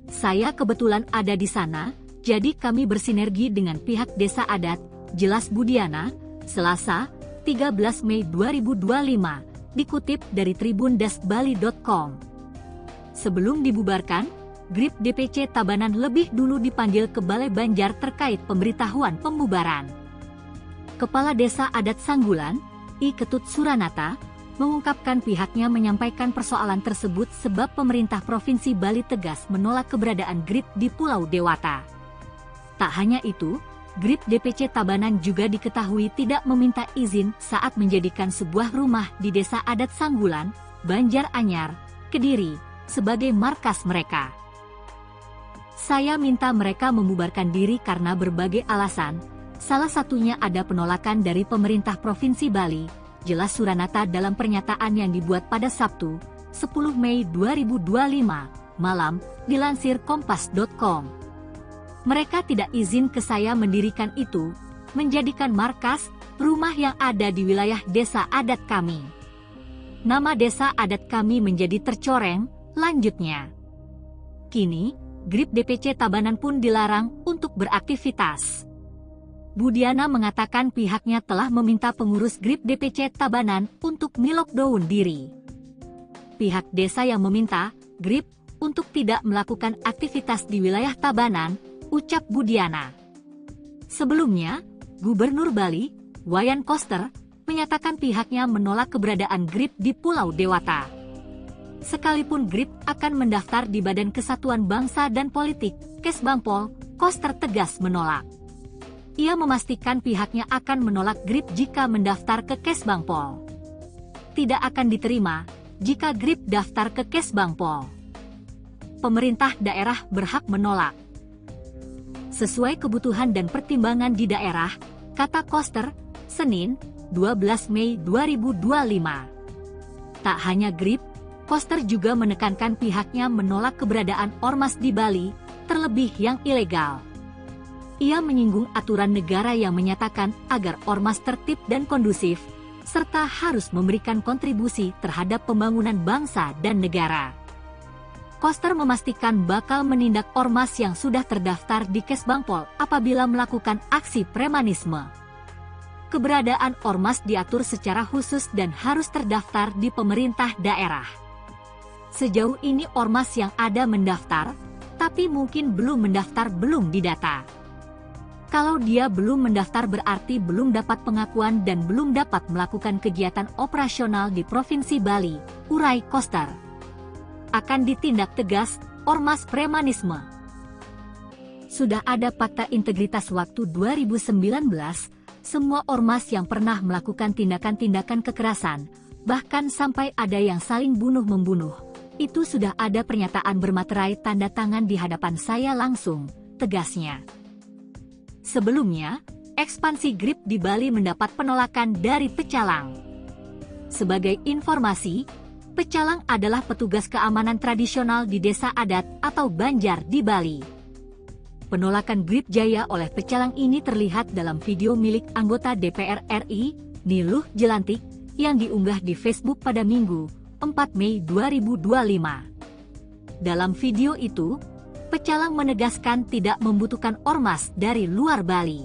Saya kebetulan ada di sana, jadi kami bersinergi dengan pihak desa adat, jelas Budiana, Selasa, 13 Mei 2025, dikutip dari tribun-bali.com. Sebelum dibubarkan, Grip DPC Tabanan lebih dulu dipanggil ke Balai Banjar terkait pemberitahuan pembubaran. Kepala Desa Adat Sanggulan, I Ketut Suranata, mengungkapkan pihaknya menyampaikan persoalan tersebut sebab pemerintah Provinsi Bali tegas menolak keberadaan Grip di Pulau Dewata. Tak hanya itu, Grip DPC Tabanan juga diketahui tidak meminta izin saat menjadikan sebuah rumah di Desa Adat Sanggulan, Banjar Anyar, Kediri, sebagai markas mereka. Saya minta mereka membubarkan diri karena berbagai alasan, salah satunya ada penolakan dari pemerintah Provinsi Bali, jelas Suranata dalam pernyataan yang dibuat pada Sabtu, 10 Mei 2025, malam, dilansir kompas.com. Mereka tidak izin ke saya mendirikan itu, menjadikan markas, rumah yang ada di wilayah desa adat kami. Nama desa adat kami menjadi tercoreng, lanjutnya. Kini, Grip DPC Tabanan pun dilarang untuk beraktivitas. Budiana mengatakan pihaknya telah meminta pengurus Grip DPC Tabanan untuk melockdown diri. Pihak desa yang meminta Grip untuk tidak melakukan aktivitas di wilayah Tabanan, ucap Budiana. Sebelumnya, Gubernur Bali, Wayan Koster, menyatakan pihaknya menolak keberadaan Grip di Pulau Dewata. Sekalipun Grip akan mendaftar di Badan Kesatuan Bangsa dan Politik, Kesbangpol, Koster tegas menolak. Ia memastikan pihaknya akan menolak Grip jika mendaftar ke Kesbangpol. Tidak akan diterima jika Grip daftar ke Kesbangpol. Pemerintah daerah berhak menolak. Sesuai kebutuhan dan pertimbangan di daerah, kata Koster, Senin, 12 Mei 2025. Tak hanya Grip, Koster juga menekankan pihaknya menolak keberadaan ormas di Bali, terlebih yang ilegal. Ia menyinggung aturan negara yang menyatakan agar ormas tertib dan kondusif, serta harus memberikan kontribusi terhadap pembangunan bangsa dan negara. Koster memastikan bakal menindak ormas yang sudah terdaftar di Kesbangpol apabila melakukan aksi premanisme. Keberadaan ormas diatur secara khusus dan harus terdaftar di pemerintah daerah. Sejauh ini ormas yang ada mendaftar, tapi mungkin belum mendaftar belum didata. Kalau dia belum mendaftar berarti belum dapat pengakuan dan belum dapat melakukan kegiatan operasional di Provinsi Bali, urai Koster. Akan ditindak tegas ormas premanisme. Sudah ada Fakta Integritas waktu 2019, semua ormas yang pernah melakukan tindakan-tindakan kekerasan, bahkan sampai ada yang saling bunuh-membunuh, itu sudah ada pernyataan bermaterai tanda tangan di hadapan saya langsung, tegasnya. Sebelumnya, ekspansi Grip di Bali mendapat penolakan dari Pecalang. Sebagai informasi, Pecalang adalah petugas keamanan tradisional di desa adat atau Banjar di Bali. Penolakan Grip Jaya oleh Pecalang ini terlihat dalam video milik anggota DPR RI, Niluh Jelantik, yang diunggah di Facebook pada Minggu, 4 Mei 2025. Dalam video itu, Pecalang menegaskan tidak membutuhkan ormas dari luar Bali.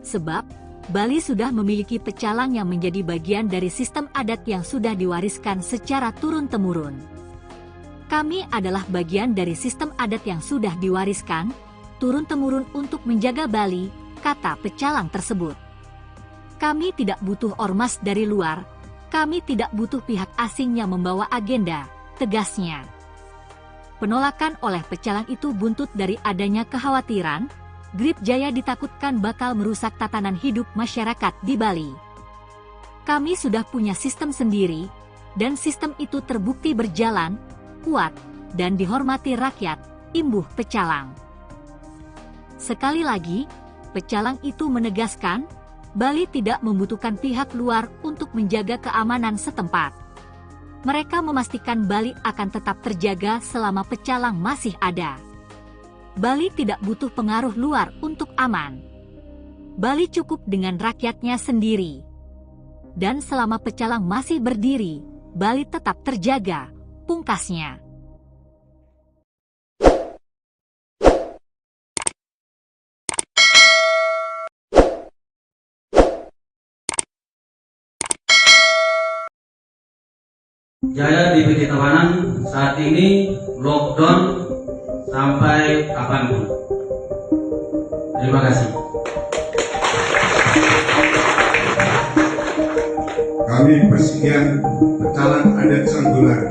Sebab, Bali sudah memiliki pecalang yang menjadi bagian dari sistem adat yang sudah diwariskan secara turun-temurun. Kami adalah bagian dari sistem adat yang sudah diwariskan, turun-temurun untuk menjaga Bali, kata pecalang tersebut. Kami tidak butuh ormas dari luar, kami tidak butuh pihak asing yang membawa agenda, tegasnya. Penolakan oleh pecalang itu buntut dari adanya kekhawatiran, Grip Jaya ditakutkan bakal merusak tatanan hidup masyarakat di Bali. Kami sudah punya sistem sendiri, dan sistem itu terbukti berjalan, kuat, dan dihormati rakyat, imbuh pecalang. Sekali lagi, pecalang itu menegaskan, Bali tidak membutuhkan pihak luar untuk menjaga keamanan setempat. Mereka memastikan Bali akan tetap terjaga selama pecalang masih ada. Bali tidak butuh pengaruh luar untuk aman. Bali cukup dengan rakyatnya sendiri. Dan selama pecalang masih berdiri, Bali tetap terjaga, pungkasnya. Jaya DPC Tabanan saat ini lockdown sampai kapanpun. Terima kasih. Kami persekian Pecalang Adat Sanggulan.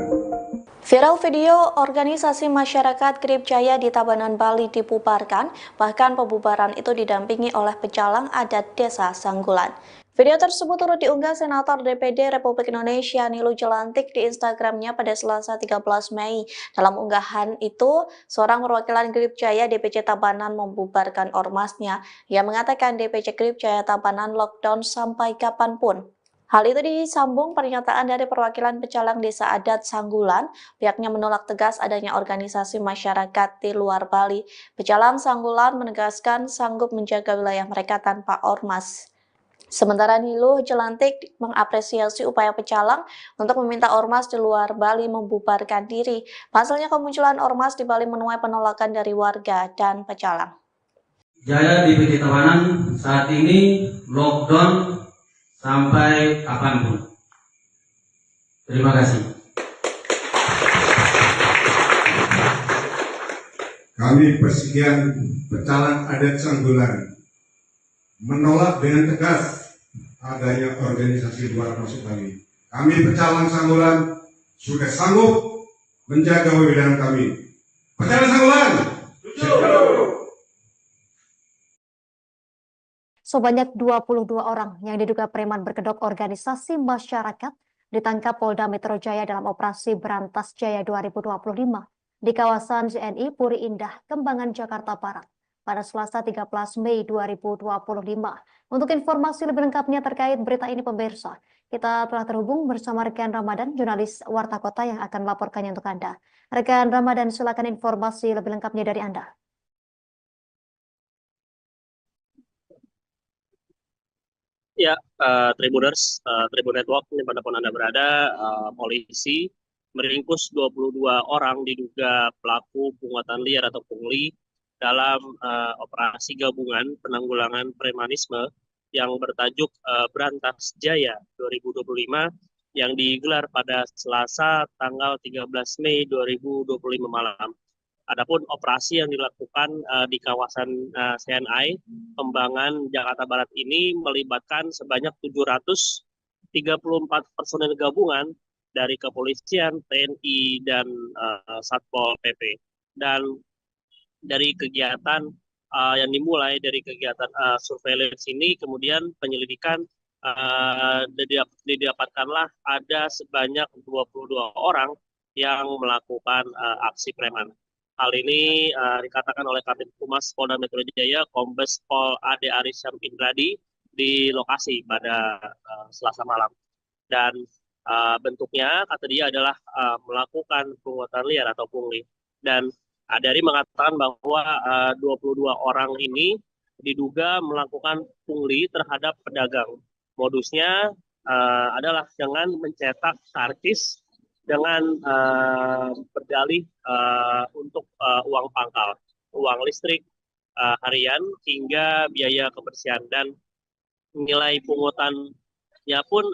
Viral video organisasi masyarakat Grip Jaya di Tabanan, Bali dibubarkan, bahkan pembubaran itu didampingi oleh pecalang adat Desa Sanggulan. Video tersebut turut diunggah Senator DPD Republik Indonesia Niluh Jelantik di Instagramnya pada Selasa 13 Mei. Dalam unggahan itu, seorang perwakilan Grip Jaya DPC Tabanan membubarkan ormasnya. Ia mengatakan DPC Grip Jaya Tabanan lockdown sampai kapanpun. Hal itu disambung pernyataan dari perwakilan pecalang Desa Adat Sanggulan. Pihaknya menolak tegas adanya organisasi masyarakat di luar Bali. Pecalang Sanggulan menegaskan sanggup menjaga wilayah mereka tanpa ormas. Sementara Niluh Jelantik mengapresiasi upaya pecalang untuk meminta ormas di luar Bali membubarkan diri. Pasalnya kemunculan ormas di Bali menuai penolakan dari warga dan pecalang. Jaya DPD Tabanan saat ini lockdown sampai kapanpun. Terima kasih. Kami Persikian Pecalang Adat Sanggulan menolak dengan tegas adanya organisasi luar masuk Bali. Kami Pecalang Sanggulan sudah sanggup menjaga wewenang kami. Pecalang Sanggulan! Sebanyak 22 orang yang diduga preman berkedok organisasi masyarakat ditangkap Polda Metro Jaya dalam operasi Berantas Jaya 2025 di kawasan ZNI Puri Indah, Kembangan, Jakarta Barat pada Selasa 13 Mei 2025. Untuk informasi lebih lengkapnya terkait berita ini pemirsa, kita telah terhubung bersama rekan Ramadan, jurnalis Warta Kota yang akan melaporkannya untuk Anda. Rekan Ramadan, silakan informasi lebih lengkapnya dari Anda. Ya, Tribuners, Tribun Network, dimanapun Anda berada, polisi meringkus 22 orang diduga pelaku pungutan liar atau pungli dalam operasi gabungan penanggulangan premanisme yang bertajuk Berantas Jaya 2025 yang digelar pada Selasa tanggal 13 Mei 2025 malam. Adapun operasi yang dilakukan di kawasan CNI Kembangan Jakarta Barat ini melibatkan sebanyak 734 personel gabungan dari kepolisian, TNI, dan Satpol PP. Dan dari kegiatan yang dimulai dari kegiatan surveillance ini, kemudian penyelidikan didapatkanlah ada sebanyak 22 orang yang melakukan aksi preman. Hal ini dikatakan oleh Kabid Humas Polda Metro Jaya, Kombes Pol Ade Arisyam Indradi di lokasi pada Selasa malam. Dan bentuknya kata dia adalah melakukan pungutan liar atau pungli. Dan Adari mengatakan bahwa 22 orang ini diduga melakukan pungli terhadap pedagang. Modusnya adalah dengan mencetak karcis dengan berdalih untuk uang pangkal, uang listrik harian hingga biaya kebersihan, dan nilai pungutannya pun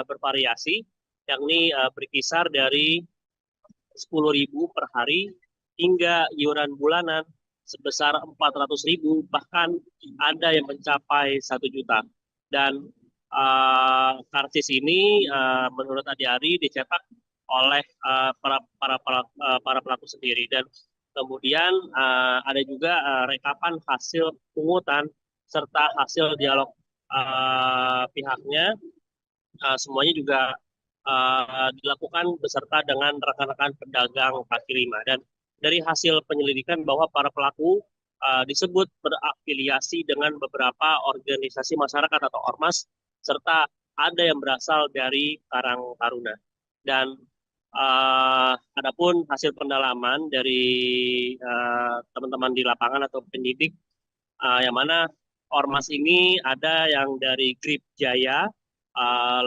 bervariasi, yakni berkisar dari 10.000 per hari hingga iuran bulanan sebesar 400.000, bahkan ada yang mencapai 1 juta. Dan karcis ini menurut Adi dicetak oleh para pelaku sendiri, dan kemudian ada juga rekapan hasil pungutan serta hasil dialog pihaknya, semuanya juga dilakukan beserta dengan rekan-rekan pedagang kaki lima. Dan dari hasil penyelidikan bahwa para pelaku disebut berafiliasi dengan beberapa organisasi masyarakat atau ormas, serta ada yang berasal dari Karang Taruna. Dan adapun hasil pendalaman dari teman-teman di lapangan atau penyidik, yang mana ormas ini ada yang dari Grip Jaya,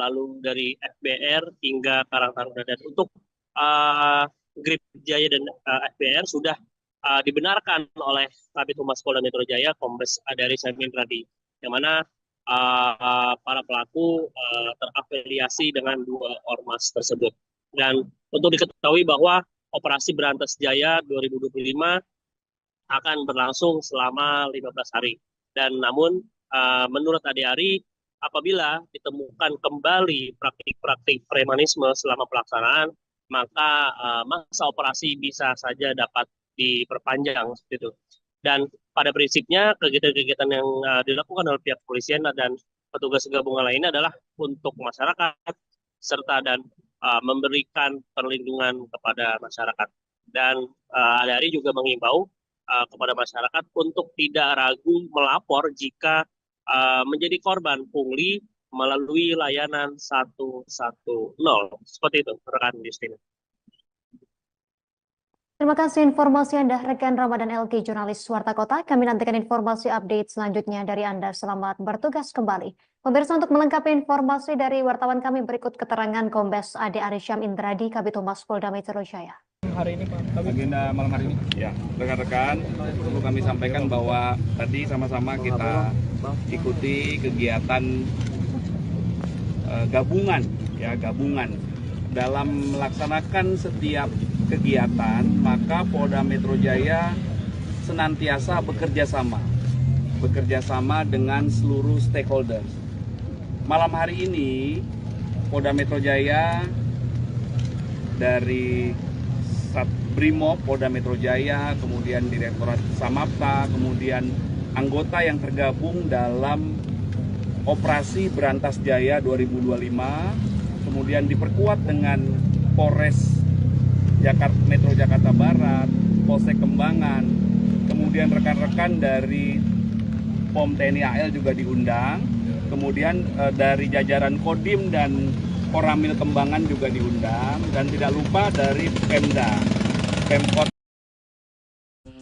lalu dari FBR hingga Karang Taruna. Dan untuk Grip Jaya dan FBR sudah dibenarkan oleh Kabid Humas Polda Metro Jaya, Kombes Ade Arisyam Indradi, yang mana para pelaku terafiliasi dengan 2 ormas tersebut. Dan untuk diketahui bahwa operasi Berantas Jaya 2025 akan berlangsung selama 15 hari. Dan namun menurut Ade Ari, apabila ditemukan kembali praktik-praktik premanisme selama pelaksanaan, maka masa operasi bisa saja dapat diperpanjang seperti itu. Dan pada prinsipnya kegiatan-kegiatan yang dilakukan oleh pihak kepolisian dan petugas gabungan lainnya adalah untuk masyarakat serta dan memberikan perlindungan kepada masyarakat. Dan Adari juga mengimbau kepada masyarakat untuk tidak ragu melapor jika menjadi korban pungli melalui layanan 110. Seperti itu, rekan Justina. Terima kasih informasi Anda, rekan Ramadan LG, jurnalis Warta Kota. Kami nantikan informasi update selanjutnya dari Anda. Selamat bertugas kembali. Pemirsa, untuk melengkapi informasi dari wartawan kami, berikut keterangan Kombes Ade Arisyam Indradi, Kabid Humas Polda Metro Jaya. Hari ini Pak, agenda malam hari ini. Ya, rekan-rekan, perlu kami sampaikan bahwa tadi sama-sama kita ikuti kegiatan gabungan dalam melaksanakan setiap kegiatan, maka Polda Metro Jaya senantiasa bekerja sama dengan seluruh stakeholders. Malam hari ini Polda Metro Jaya dari Satbrimob Polda Metro Jaya, kemudian Direktorat Samapta, kemudian anggota yang tergabung dalam Operasi Berantas Jaya 2025, kemudian diperkuat dengan Polres Metro Jakarta Barat, Polsek Kembangan, kemudian rekan-rekan dari POM TNI AL juga diundang, kemudian dari jajaran Kodim dan Koramil Kembangan juga diundang, dan tidak lupa dari Pemkot.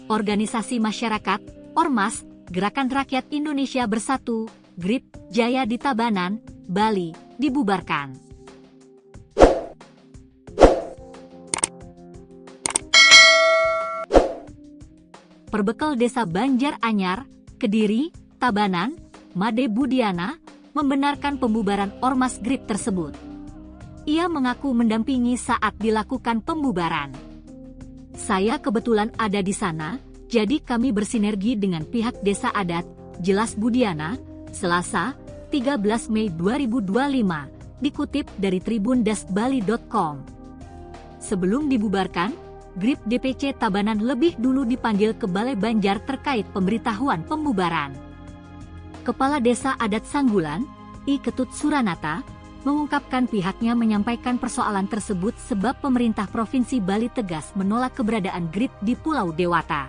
Organisasi masyarakat, Ormas, Gerakan Rakyat Indonesia Bersatu, GRIP Jaya di Tabanan, Bali, dibubarkan. Perbekal Desa Banjar Anyar, Kediri, Tabanan, Made Budiana, membenarkan pembubaran Ormas GRIP tersebut. Ia mengaku mendampingi saat dilakukan pembubaran. Saya kebetulan ada di sana, jadi kami bersinergi dengan pihak desa adat, jelas Budiana, Selasa, 13 Mei 2025, dikutip dari tribundesk.bali.com. Sebelum dibubarkan, GRIP DPC Tabanan lebih dulu dipanggil ke Balai Banjar terkait pemberitahuan pembubaran. Kepala Desa Adat Sanggulan, I Ketut Suranata, mengungkapkan pihaknya menyampaikan persoalan tersebut sebab pemerintah Provinsi Bali tegas menolak keberadaan GRIP di Pulau Dewata.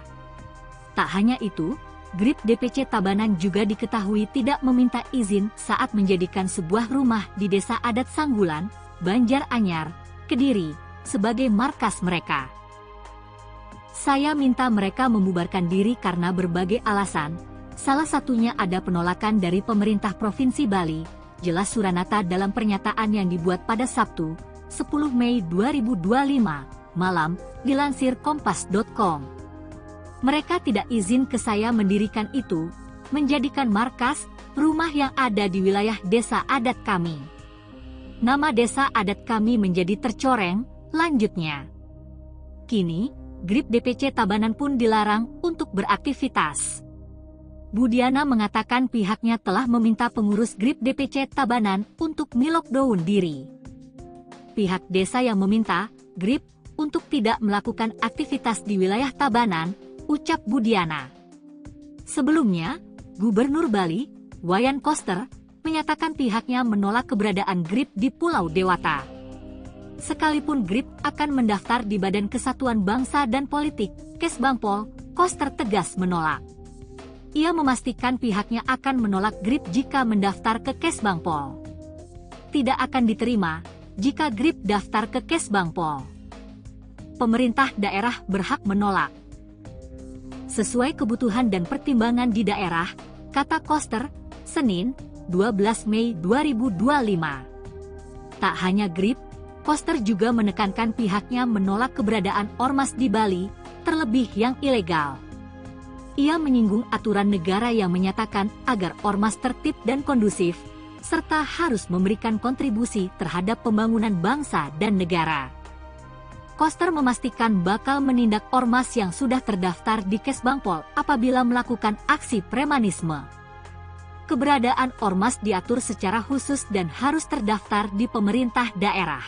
Tak hanya itu, GRIP DPC Tabanan juga diketahui tidak meminta izin saat menjadikan sebuah rumah di Desa Adat Sanggulan, Banjar Anyar, Kediri, sebagai markas mereka. Saya minta mereka membubarkan diri karena berbagai alasan, salah satunya ada penolakan dari pemerintah Provinsi Bali, jelas Suranata dalam pernyataan yang dibuat pada Sabtu, 10 Mei 2025, malam, dilansir kompas.com. Mereka tidak izin ke saya mendirikan itu, menjadikan markas, rumah yang ada di wilayah desa adat kami. Nama desa adat kami menjadi tercoreng, lanjutnya. Kini, GRIP DPC Tabanan pun dilarang untuk beraktivitas. Budiana mengatakan pihaknya telah meminta pengurus GRIP DPC Tabanan untuk melockdown diri. Pihak desa yang meminta GRIP untuk tidak melakukan aktivitas di wilayah Tabanan, ucap Budiana. Sebelumnya, Gubernur Bali, Wayan Koster, menyatakan pihaknya menolak keberadaan GRIP di Pulau Dewata. Sekalipun GRIP akan mendaftar di Badan Kesatuan Bangsa dan Politik, Kesbangpol, Koster tegas menolak. Ia memastikan pihaknya akan menolak GRIP jika mendaftar ke Kesbangpol. Tidak akan diterima jika GRIP daftar ke Kesbangpol. Pemerintah daerah berhak menolak. Sesuai kebutuhan dan pertimbangan di daerah, kata Koster, Senin, 12 Mei 2025. Tak hanya GRIP, Koster juga menekankan pihaknya menolak keberadaan ormas di Bali, terlebih yang ilegal. Ia menyinggung aturan negara yang menyatakan agar ormas tertib dan kondusif, serta harus memberikan kontribusi terhadap pembangunan bangsa dan negara. Koster memastikan bakal menindak ormas yang sudah terdaftar di Kesbangpol apabila melakukan aksi premanisme. Keberadaan ormas diatur secara khusus dan harus terdaftar di pemerintah daerah.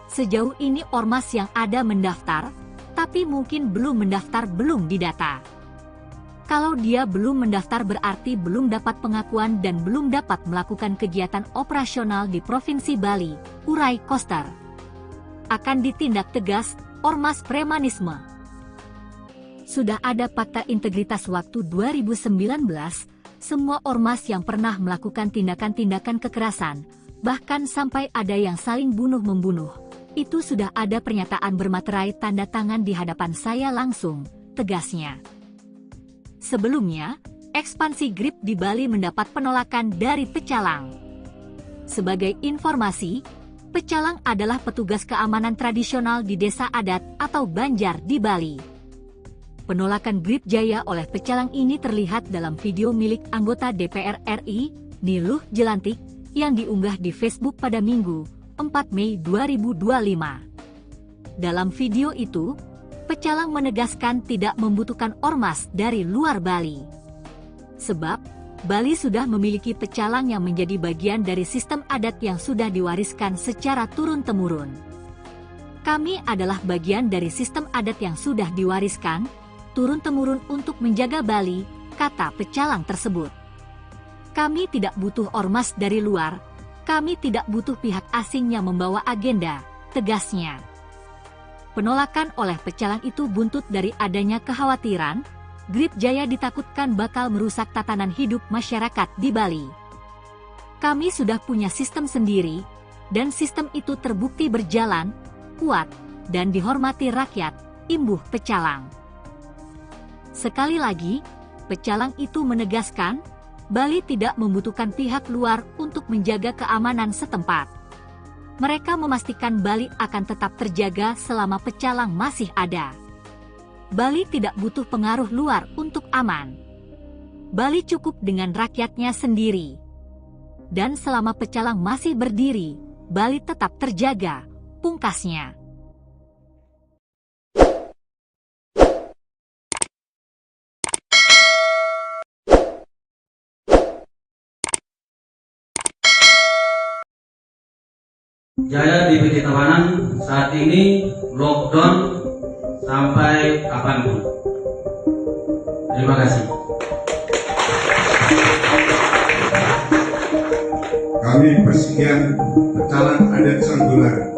Sejauh ini ormas yang ada mendaftar, tapi mungkin belum mendaftar belum didata. Kalau dia belum mendaftar berarti belum dapat pengakuan dan belum dapat melakukan kegiatan operasional di Provinsi Bali, urai Koster. Akan ditindak tegas, ormas premanisme. Sudah ada Fakta Integritas waktu 2019, semua ormas yang pernah melakukan tindakan-tindakan kekerasan, bahkan sampai ada yang saling bunuh-membunuh, Itu sudah ada pernyataan bermaterai tanda tangan di hadapan saya langsung, tegasnya. Sebelumnya, ekspansi GRIP di Bali mendapat penolakan dari pecalang. Sebagai informasi, pecalang adalah petugas keamanan tradisional di desa adat atau Banjar di Bali. Penolakan GRIP Jaya oleh pecalang ini terlihat dalam video milik anggota DPR RI, Niluh Jelantik, yang diunggah di Facebook pada Minggu, 4 Mei 2025. Dalam video itu, pecalang menegaskan tidak membutuhkan ormas dari luar Bali. Sebab, Bali sudah memiliki pecalang yang menjadi bagian dari sistem adat yang sudah diwariskan secara turun-temurun. Kami adalah bagian dari sistem adat yang sudah diwariskan turun-temurun untuk menjaga Bali, kata pecalang tersebut. Kami tidak butuh ormas dari luar, kami tidak butuh pihak asing yang membawa agenda, tegasnya. Penolakan oleh pecalang itu buntut dari adanya kekhawatiran GRIP Jaya ditakutkan bakal merusak tatanan hidup masyarakat di Bali. Kami sudah punya sistem sendiri, dan sistem itu terbukti berjalan, kuat, dan dihormati rakyat, imbuh pecalang. Sekali lagi, pecalang itu menegaskan, Bali tidak membutuhkan pihak luar untuk menjaga keamanan setempat. Mereka memastikan Bali akan tetap terjaga selama pecalang masih ada. Bali tidak butuh pengaruh luar untuk aman. Bali cukup dengan rakyatnya sendiri. Dan selama pecalang masih berdiri, Bali tetap terjaga, pungkasnya. Jaya DPC Tabanan saat ini lockdown sampai kapanpun. Terima kasih. Kami persekian pecalang adat Sanggulan.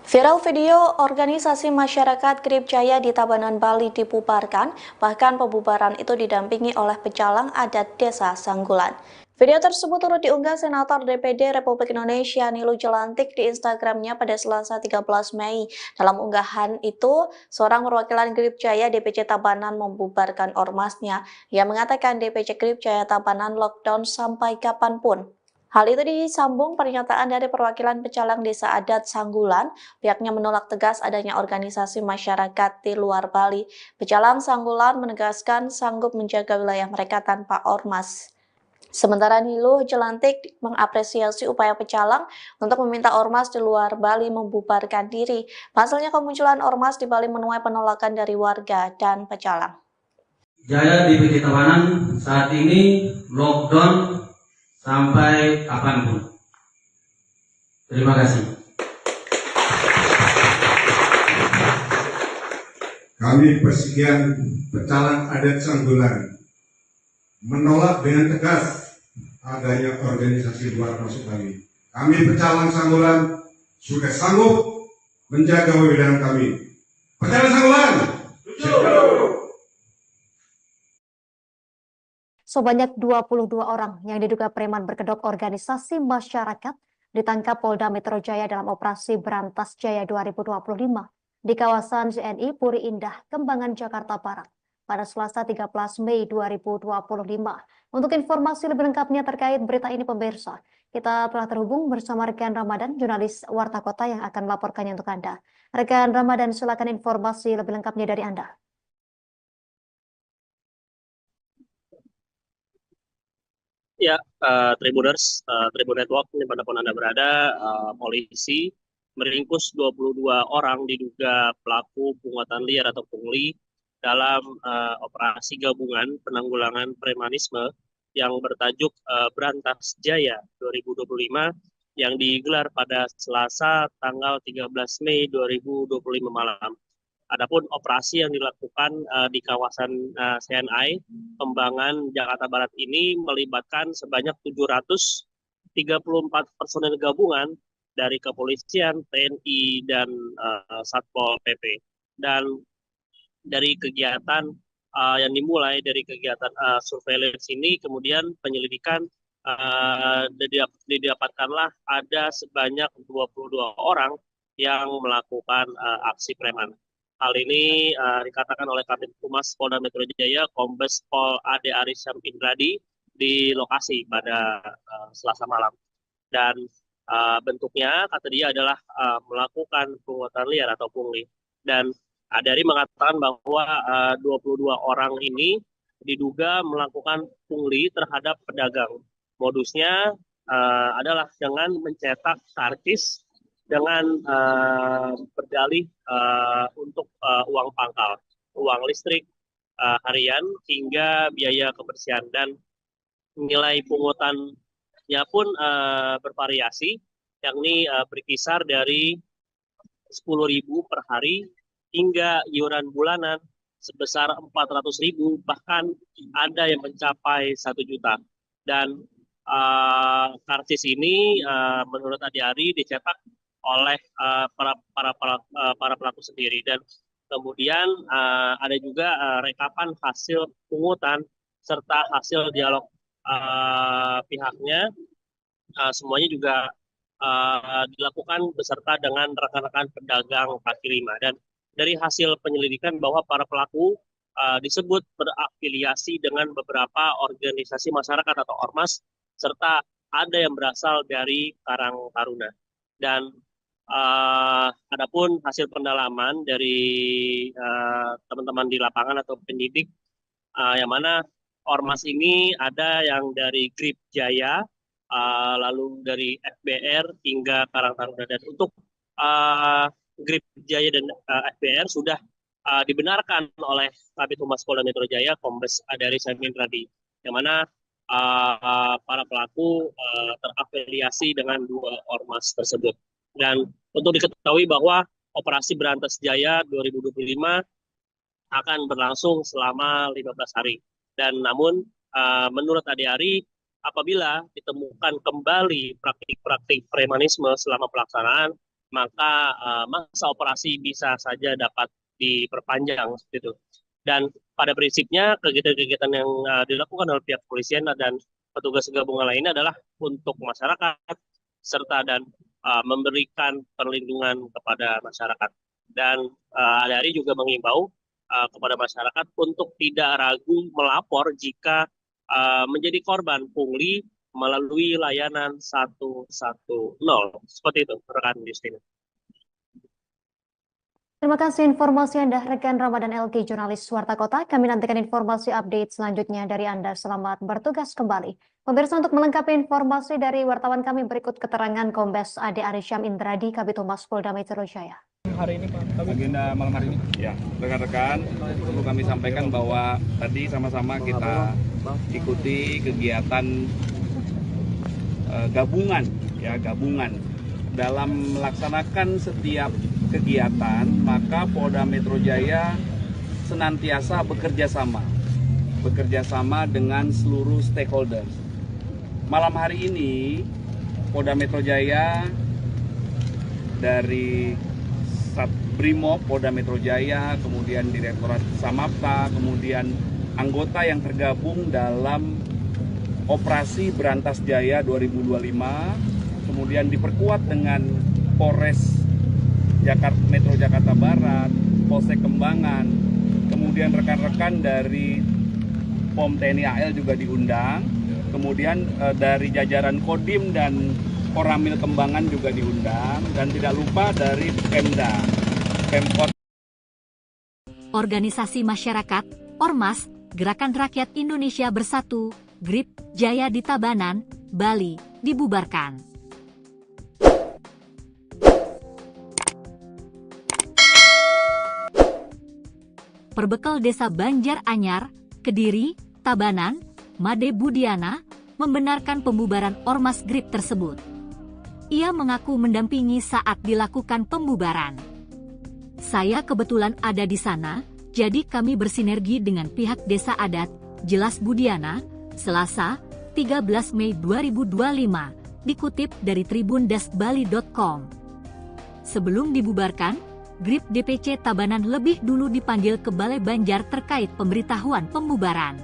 Viral video organisasi masyarakat GRIP Jaya di Tabanan, Bali dibubarkan, bahkan pembubaran itu didampingi oleh pecalang adat Desa Sanggulan. Video tersebut turut diunggah Senator DPD Republik Indonesia Niluh Jelantik di Instagramnya pada Selasa 13 Mei. Dalam unggahan itu, seorang perwakilan GRIP Jaya DPC Tabanan membubarkan ormasnya. Ia mengatakan DPC GRIP Jaya Tabanan lockdown sampai kapanpun. Hal itu disambung pernyataan dari perwakilan pecalang Desa Adat Sanggulan. Pihaknya menolak tegas adanya organisasi masyarakat di luar Bali. Pecalang Sanggulan menegaskan sanggup menjaga wilayah mereka tanpa ormas. Sementara Niluh Jelantik mengapresiasi upaya pecalang untuk meminta ormas di luar Bali membubarkan diri. Pasalnya kemunculan ormas di Bali menuai penolakan dari warga dan pecalang. Jaya DPC Tabanan saat ini lockdown sampai kapanpun. Terima kasih. Kami persekian pecalang adat Sanggulan menolak dengan tegas adanya organisasi luar masuk Bali. Kami pecalang Sanggulan sudah sanggup menjaga wilayah kami. Pecalang Sanggulan. Sebanyak 22 orang yang diduga preman berkedok organisasi masyarakat ditangkap Polda Metro Jaya dalam operasi Berantas Jaya 2025 di kawasan ZNI Puri Indah, Kembangan, Jakarta Barat pada Selasa 13 Mei 2025. Untuk informasi lebih lengkapnya terkait berita ini pemirsa, kita telah terhubung bersama rekan Ramadan, jurnalis Warta Kota yang akan melaporkannya untuk Anda. Rekan Ramadan, silakan informasi lebih lengkapnya dari Anda. Ya, Tribuners, Tribun Network, dimanapun Anda berada, polisi meringkus 22 orang diduga pelaku pungutan liar atau pungli dalam operasi gabungan penanggulangan premanisme yang bertajuk Berantas Jaya 2025 yang digelar pada Selasa tanggal 13 Mei 2025 malam. Adapun operasi yang dilakukan di kawasan CNI Kembangan Jakarta Barat ini melibatkan sebanyak 734 personel gabungan dari kepolisian, TNI, dan Satpol PP. Dan dari kegiatan yang dimulai dari kegiatan surveillance ini, kemudian penyelidikan didapatkanlah ada sebanyak 22 orang yang melakukan aksi preman. Hal ini dikatakan oleh Kabid Humas Polda Metro Jaya, Kombes Pol Ade Arysyam Indradi di lokasi pada Selasa malam. Dan bentuknya kata dia adalah melakukan pungutan liar atau pungli. Dan dari mengatakan bahwa 22 orang ini diduga melakukan pungli terhadap pedagang. Modusnya adalah dengan mencetak karcis dengan berdalih untuk uang pangkal, uang listrik harian hingga biaya kebersihan, dan nilai pungutannya pun bervariasi, yakni berkisar dari 10.000 per hari hingga iuran bulanan sebesar 400.000, bahkan ada yang mencapai 1 juta. Dan karcis ini menurut Adi Ari dicetak oleh para pelaku sendiri, dan kemudian ada juga rekapan hasil pungutan serta hasil dialog pihaknya, semuanya juga dilakukan beserta dengan rekan-rekan pedagang kaki lima. Dan dari hasil penyelidikan bahwa para pelaku disebut berafiliasi dengan beberapa organisasi masyarakat atau ormas, serta ada yang berasal dari Karang Taruna. Dan adapun hasil pendalaman dari teman-teman di lapangan atau penyidik, yang mana ormas ini ada yang dari Grip Jaya, lalu dari FBR hingga Karang Taruna. Dan untuk Grip Jaya dan FBR sudah dibenarkan oleh Kabid Humas Polda Metro Jaya, Kombes Ade Arysyam Indradi, yang mana para pelaku terafiliasi dengan 2 ormas tersebut. Dan untuk diketahui bahwa Operasi Berantas Jaya 2025 akan berlangsung selama 15 hari. Dan namun menurut Ade Ari, apabila ditemukan kembali praktik-praktik premanisme selama pelaksanaan, maka masa operasi bisa saja dapat diperpanjang seperti itu. Dan pada prinsipnya kegiatan-kegiatan yang dilakukan oleh pihak kepolisian dan petugas gabungan lainnya adalah untuk masyarakat serta dan memberikan perlindungan kepada masyarakat. Dan Ade Ari juga mengimbau kepada masyarakat untuk tidak ragu melapor jika menjadi korban pungli melalui layanan 110. Seperti itu, rekan Justina. Terima kasih informasi Anda, rekan Ramadan LG, jurnalis Warta Kota. Kami nantikan informasi update selanjutnya dari Anda. Selamat bertugas kembali. Pemirsa, untuk melengkapi informasi dari wartawan kami, berikut keterangan Kombes Ade Arysyam Indradi, Kabid Humas Polda Metro Jaya. Hari ini Pak, agenda malam hari ini. Ya, rekan-rekan, perlu kami sampaikan bahwa tadi sama-sama kita ikuti kegiatan gabungan dalam melaksanakan setiap kegiatan, maka Polda Metro Jaya senantiasa bekerja sama dengan seluruh stakeholders. Malam hari ini Polda Metro Jaya dari Satbrimob Polda Metro Jaya, kemudian Direktorat Samapta, kemudian anggota yang tergabung dalam Operasi Berantas Jaya 2025, kemudian diperkuat dengan Polres Metro Jakarta Barat, Polsek Kembangan, kemudian rekan-rekan dari POM TNI AL juga diundang, kemudian dari jajaran Kodim dan Koramil Kembangan juga diundang, dan tidak lupa dari Pemda, Pemkot. Organisasi masyarakat, Ormas, Gerakan Rakyat Indonesia Bersatu, Grip Jaya di Tabanan, Bali, dibubarkan. Perbekal Desa Banjar Anyar, Kediri, Tabanan, Made Budiana, membenarkan pembubaran Ormas Grip tersebut. Ia mengaku mendampingi saat dilakukan pembubaran. Saya kebetulan ada di sana, jadi kami bersinergi dengan pihak desa adat, jelas Budiana, Selasa, 13 Mei 2025, dikutip dari tribun-bali.com. Sebelum dibubarkan, Grip DPC Tabanan lebih dulu dipanggil ke Balai Banjar terkait pemberitahuan pembubaran.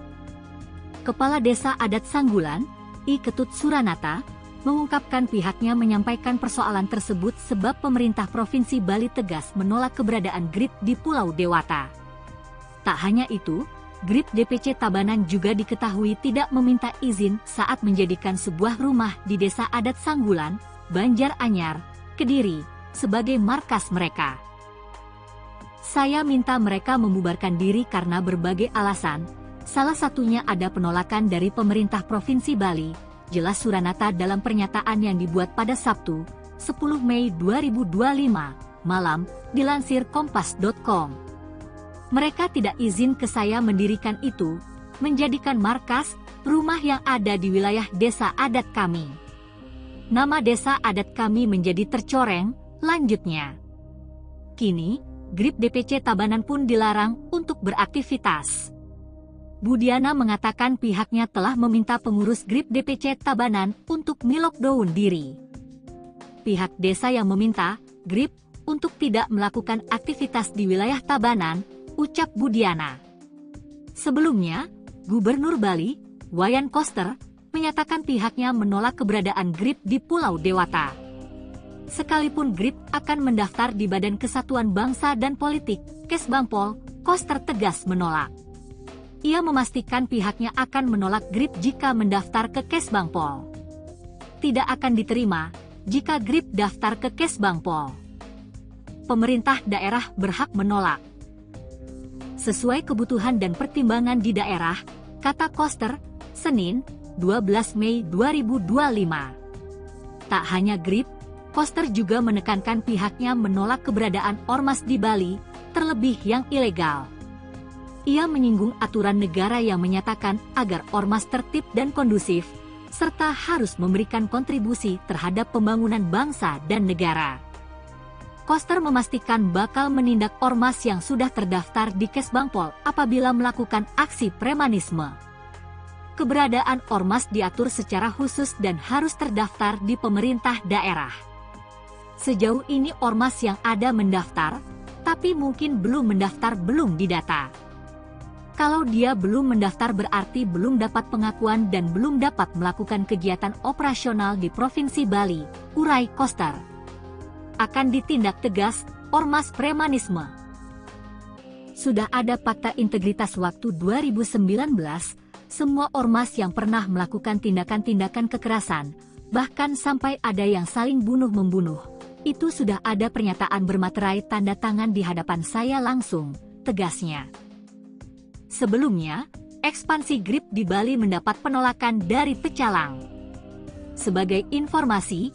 Kepala Desa Adat Sanggulan, I Ketut Suranata, mengungkapkan pihaknya menyampaikan persoalan tersebut sebab pemerintah Provinsi Bali tegas menolak keberadaan GRIP di Pulau Dewata. Tak hanya itu, GRIP DPC Tabanan juga diketahui tidak meminta izin saat menjadikan sebuah rumah di Desa Adat Sanggulan, Banjaranyar, Kediri, sebagai markas mereka. Saya minta mereka membubarkan diri karena berbagai alasan, salah satunya ada penolakan dari pemerintah Provinsi Bali, jelas Suranata dalam pernyataan yang dibuat pada Sabtu, 10 Mei 2025, malam, dilansir kompas.com. Mereka tidak izin ke saya mendirikan itu, menjadikan markas, rumah yang ada di wilayah desa adat kami. Nama desa adat kami menjadi tercoreng, lanjutnya. Kini, GRIP DPC Tabanan pun dilarang untuk beraktivitas. Budiana mengatakan pihaknya telah meminta pengurus GRIP DPC Tabanan untuk melockdown diri. Pihak desa yang meminta GRIP untuk tidak melakukan aktivitas di wilayah Tabanan, ucap Budiana. Sebelumnya, Gubernur Bali, Wayan Koster, menyatakan pihaknya menolak keberadaan GRIP di Pulau Dewata. Sekalipun GRIP akan mendaftar di Badan Kesatuan Bangsa dan Politik, Kesbangpol, Koster tegas menolak. Ia memastikan pihaknya akan menolak GRIP jika mendaftar ke Kesbangpol. Tidak akan diterima jika GRIP daftar ke Kesbangpol. Pemerintah daerah berhak menolak sesuai kebutuhan dan pertimbangan di daerah, kata Koster, Senin, 12 Mei 2025. Tak hanya GRIP, Koster juga menekankan pihaknya menolak keberadaan ormas di Bali, terlebih yang ilegal. Ia menyinggung aturan negara yang menyatakan agar ormas tertib dan kondusif, serta harus memberikan kontribusi terhadap pembangunan bangsa dan negara. Koster memastikan bakal menindak ormas yang sudah terdaftar di Kesbangpol apabila melakukan aksi premanisme. Keberadaan ormas diatur secara khusus dan harus terdaftar di pemerintah daerah. Sejauh ini ormas yang ada mendaftar, tapi mungkin belum mendaftar belum didata. Kalau dia belum mendaftar berarti belum dapat pengakuan dan belum dapat melakukan kegiatan operasional di Provinsi Bali, urai Koster. Akan ditindak tegas, ormas premanisme. Sudah ada Fakta Integritas Waktu 2019, semua ormas yang pernah melakukan tindakan-tindakan kekerasan, bahkan sampai ada yang saling bunuh-membunuh, itu sudah ada pernyataan bermaterai tanda tangan di hadapan saya langsung, tegasnya. Sebelumnya, ekspansi GRIP di Bali mendapat penolakan dari Pecalang. Sebagai informasi,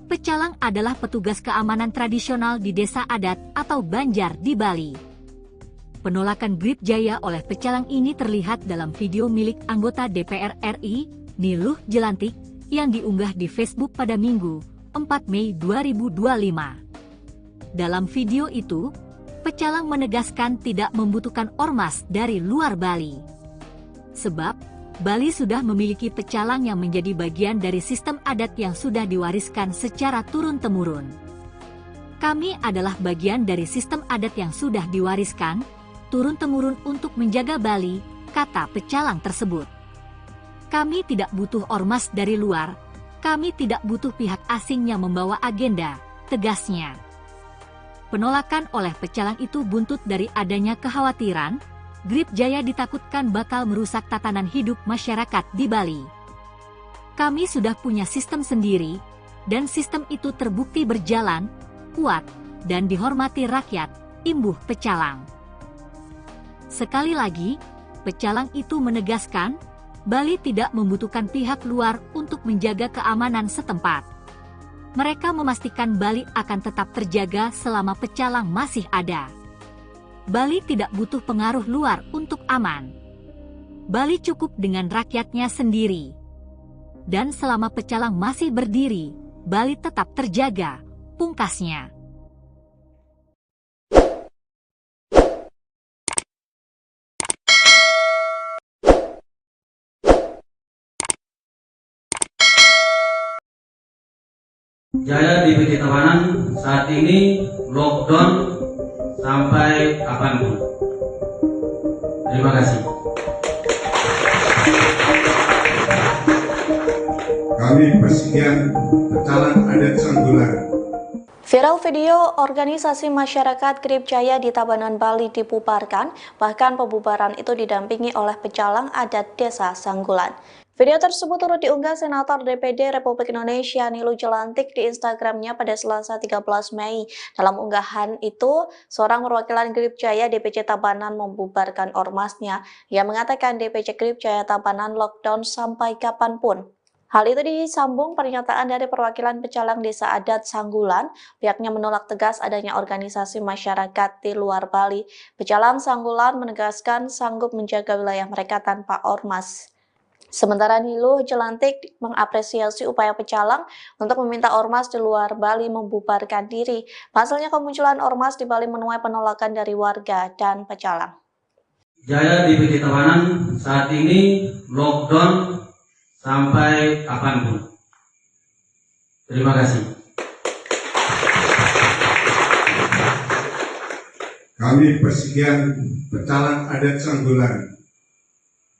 Pecalang adalah petugas keamanan tradisional di desa adat atau Banjar di Bali. Penolakan GRIP Jaya oleh Pecalang ini terlihat dalam video milik anggota DPR RI, Niluh Jelantik, yang diunggah di Facebook pada Minggu, 4 Mei 2025. Dalam video itu, Pecalang menegaskan tidak membutuhkan ormas dari luar Bali. Sebab, Bali sudah memiliki pecalang yang menjadi bagian dari sistem adat yang sudah diwariskan secara turun-temurun. Kami adalah bagian dari sistem adat yang sudah diwariskan, turun-temurun untuk menjaga Bali, kata pecalang tersebut. Kami tidak butuh ormas dari luar, kami tidak butuh pihak asing yang membawa agenda, tegasnya. Penolakan oleh pecalang itu buntut dari adanya kekhawatiran, GRIP Jaya ditakutkan bakal merusak tatanan hidup masyarakat di Bali. Kami sudah punya sistem sendiri, dan sistem itu terbukti berjalan, kuat, dan dihormati rakyat, imbuh pecalang. Sekali lagi, pecalang itu menegaskan, Bali tidak membutuhkan pihak luar untuk menjaga keamanan setempat. Mereka memastikan Bali akan tetap terjaga selama pecalang masih ada. Bali tidak butuh pengaruh luar untuk aman. Bali cukup dengan rakyatnya sendiri. Dan selama pecalang masih berdiri, Bali tetap terjaga, pungkasnya. Jaya DPC Tabanan saat ini lockdown sampai kapanpun. Terima kasih. Kami Persegian Pecalang Adat Sanggulan. Viral video organisasi masyarakat Grip Jaya di Tabanan, Bali dibubarkan, bahkan pembubaran itu didampingi oleh pecalang adat Desa Sanggulan. Video tersebut turut diunggah Senator DPD Republik Indonesia Nilu Jelantik di Instagramnya pada Selasa 13 Mei. Dalam unggahan itu, seorang perwakilan Grip Jaya DPC Tabanan membubarkan ormasnya. Ia mengatakan DPC Grip Jaya Tabanan lockdown sampai kapanpun. Hal itu disambung pernyataan dari perwakilan pecalang Desa Adat Sanggulan. Pihaknya menolak tegas adanya organisasi masyarakat di luar Bali. Pecalang Sanggulan menegaskan sanggup menjaga wilayah mereka tanpa ormas. Sementara Nilu Jelantik mengapresiasi upaya pecalang untuk meminta ormas di luar Bali membubarkan diri. Pasalnya kemunculan ormas di Bali menuai penolakan dari warga dan pecalang. Jaya DPC Tabanan saat ini lockdown sampai kapanpun. Terima kasih. Kami Persegian Pecalang Adat Sanggulan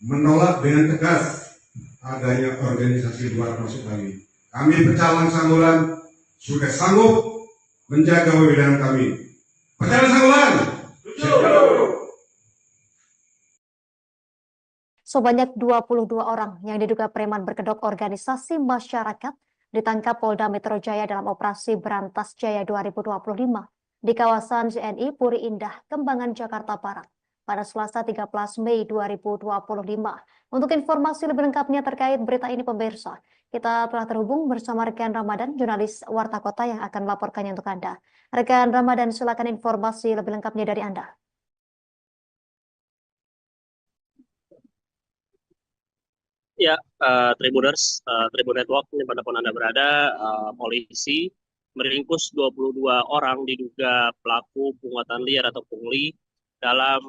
menolak dengan tegas adanya organisasi luar masuk Bali. Kami Pecalang Sanggulan sudah sanggup menjaga wilayah kami. Pecalang Sanggulan! Sebanyak 22 orang yang diduga preman berkedok organisasi masyarakat ditangkap Polda Metro Jaya dalam operasi Berantas Jaya 2025 di kawasan JNI Puri Indah, Kembangan, Jakarta Barat pada Selasa 13 Mei 2025. Untuk informasi lebih lengkapnya terkait berita ini pemirsa, kita telah terhubung bersama rekan Ramadan, jurnalis Warta Kota yang akan melaporkannya untuk Anda. Rekan Ramadan, silakan informasi lebih lengkapnya dari Anda. Ya, Tribuners, Tribun Network, dimanapun Anda berada, polisi meringkus 22 orang diduga pelaku pungutan liar atau pungli dalam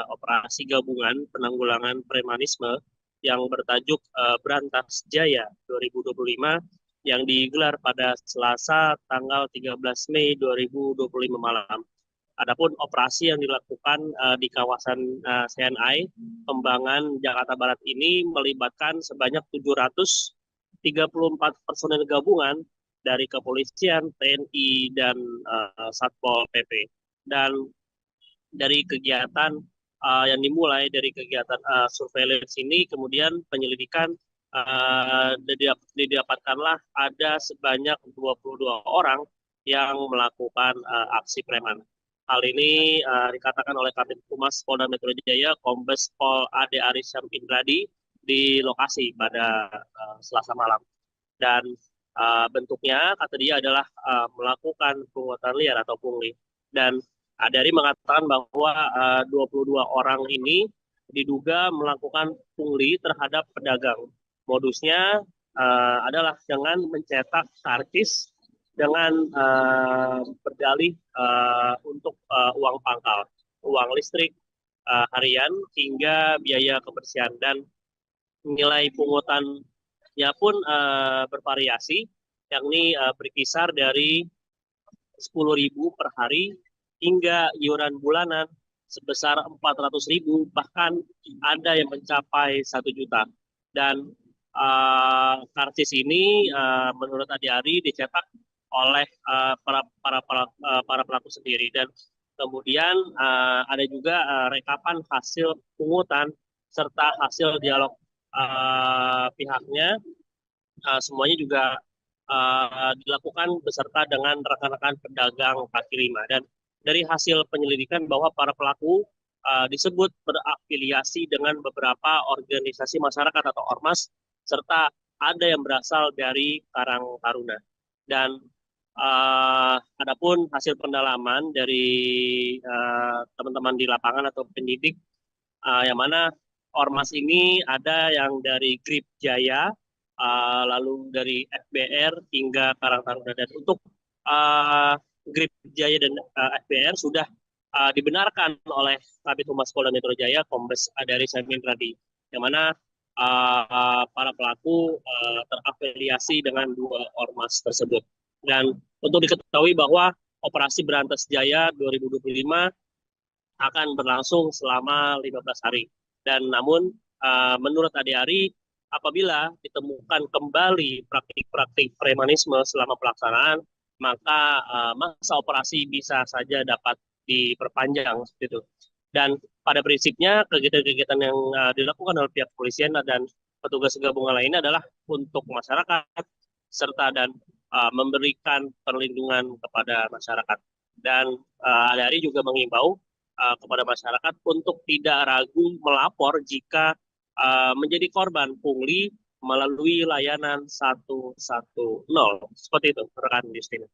operasi gabungan penanggulangan premanisme yang bertajuk Berantas Jaya 2025 yang digelar pada Selasa tanggal 13 Mei 2025 malam. Adapun operasi yang dilakukan di kawasan CNI Kembangan Jakarta Barat ini melibatkan sebanyak 734 personel gabungan dari kepolisian, TNI, dan Satpol PP. Dan dari kegiatan yang dimulai dari kegiatan surveillance ini, kemudian penyelidikan didapatkanlah ada sebanyak 22 orang yang melakukan aksi preman. Hal ini dikatakan oleh Kabid Humas Polda Metro Jaya, Kombes Pol Ade Arisyam Indradi di lokasi pada Selasa malam. Dan bentuknya, kata dia, adalah melakukan pungutan liar atau pungli. Dan Adari mengatakan bahwa 22 orang ini diduga melakukan pungli terhadap pedagang. Modusnya adalah dengan mencetak karcis dengan berdalih untuk uang pangkal, uang listrik harian hingga biaya kebersihan, dan nilai pungutannya pun bervariasi, yakni berkisar dari 10.000 per hari hingga iuran bulanan sebesar 400.000, bahkan ada yang mencapai 1 juta. Dan karcis ini menurut Adi dicetak oleh para pelaku sendiri, dan kemudian ada juga rekapan hasil pungutan serta hasil dialog pihaknya, semuanya juga dilakukan beserta dengan rekan-rekan pedagang kaki lima. Dan dari hasil penyelidikan bahwa para pelaku disebut berafiliasi dengan beberapa organisasi masyarakat atau ormas, serta ada yang berasal dari Karang Taruna. Dan adapun hasil pendalaman dari teman-teman di lapangan atau penyidik, yang mana ormas ini ada yang dari Grip Jaya, lalu dari FBR hingga Karang Taruna. Dan untuk Grip Jaya dan FBR sudah dibenarkan oleh Kabid Humas Polda Metro Jaya, Kombes Ade Arisyam Indradi, yang mana para pelaku terafiliasi dengan 2 ormas tersebut. Dan untuk diketahui bahwa operasi Berantas Jaya 2025 akan berlangsung selama 15 hari. Dan namun menurut Ade Ari, apabila ditemukan kembali praktik-praktik premanisme selama pelaksanaan, maka masa operasi bisa saja dapat diperpanjang seperti itu. Dan pada prinsipnya kegiatan-kegiatan yang dilakukan oleh pihak kepolisian dan petugas gabungan lainnya adalah untuk masyarakat serta dan memberikan perlindungan kepada masyarakat. Dan ADARI juga mengimbau kepada masyarakat untuk tidak ragu melapor jika menjadi korban pungli melalui layanan 110. Seperti itu, rekan Justina.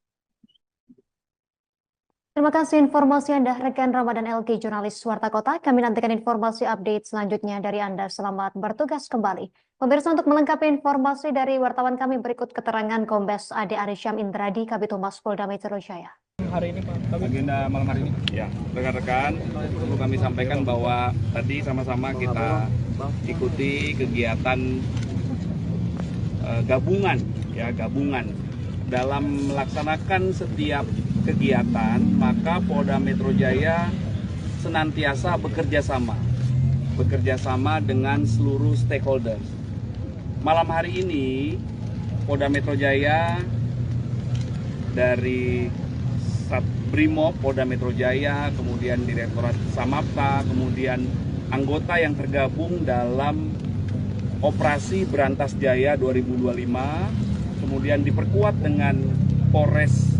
Terima kasih informasi Anda, rekan Ramadan LG, jurnalis Warta Kota. Kami nantikan informasi update selanjutnya dari Anda. Selamat bertugas kembali. Pemirsa, untuk melengkapi informasi dari wartawan kami, berikut keterangan Kombes Ade Arisyam Indradi, Kabid Humas Polda Metro Jaya. Hari ini Pak, agenda malam hari ini. Ya, rekan-rekan, perlu kami sampaikan bahwa tadi sama-sama kita ikuti kegiatan gabungan dalam melaksanakan setiap kegiatan, maka Polda Metro Jaya senantiasa bekerja sama dengan seluruh stakeholders. Malam hari ini Polda Metro Jaya dari Brimob Polda Metro Jaya, kemudian Direktorat Samapta, kemudian anggota yang tergabung dalam Operasi Berantas Jaya 2025, kemudian diperkuat dengan Polres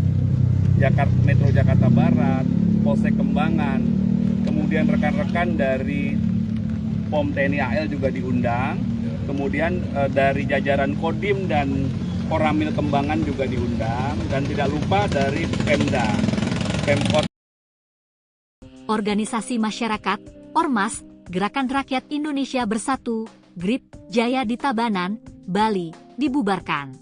Metro Jakarta Barat, Polsek Kembangan, kemudian rekan-rekan dari POM TNI AL juga diundang, kemudian dari jajaran Kodim dan Koramil Kembangan juga diundang, dan tidak lupa dari Pemkot. Organisasi masyarakat, Ormas, Gerakan Rakyat Indonesia Bersatu, GRIP Jaya di Tabanan, Bali, dibubarkan.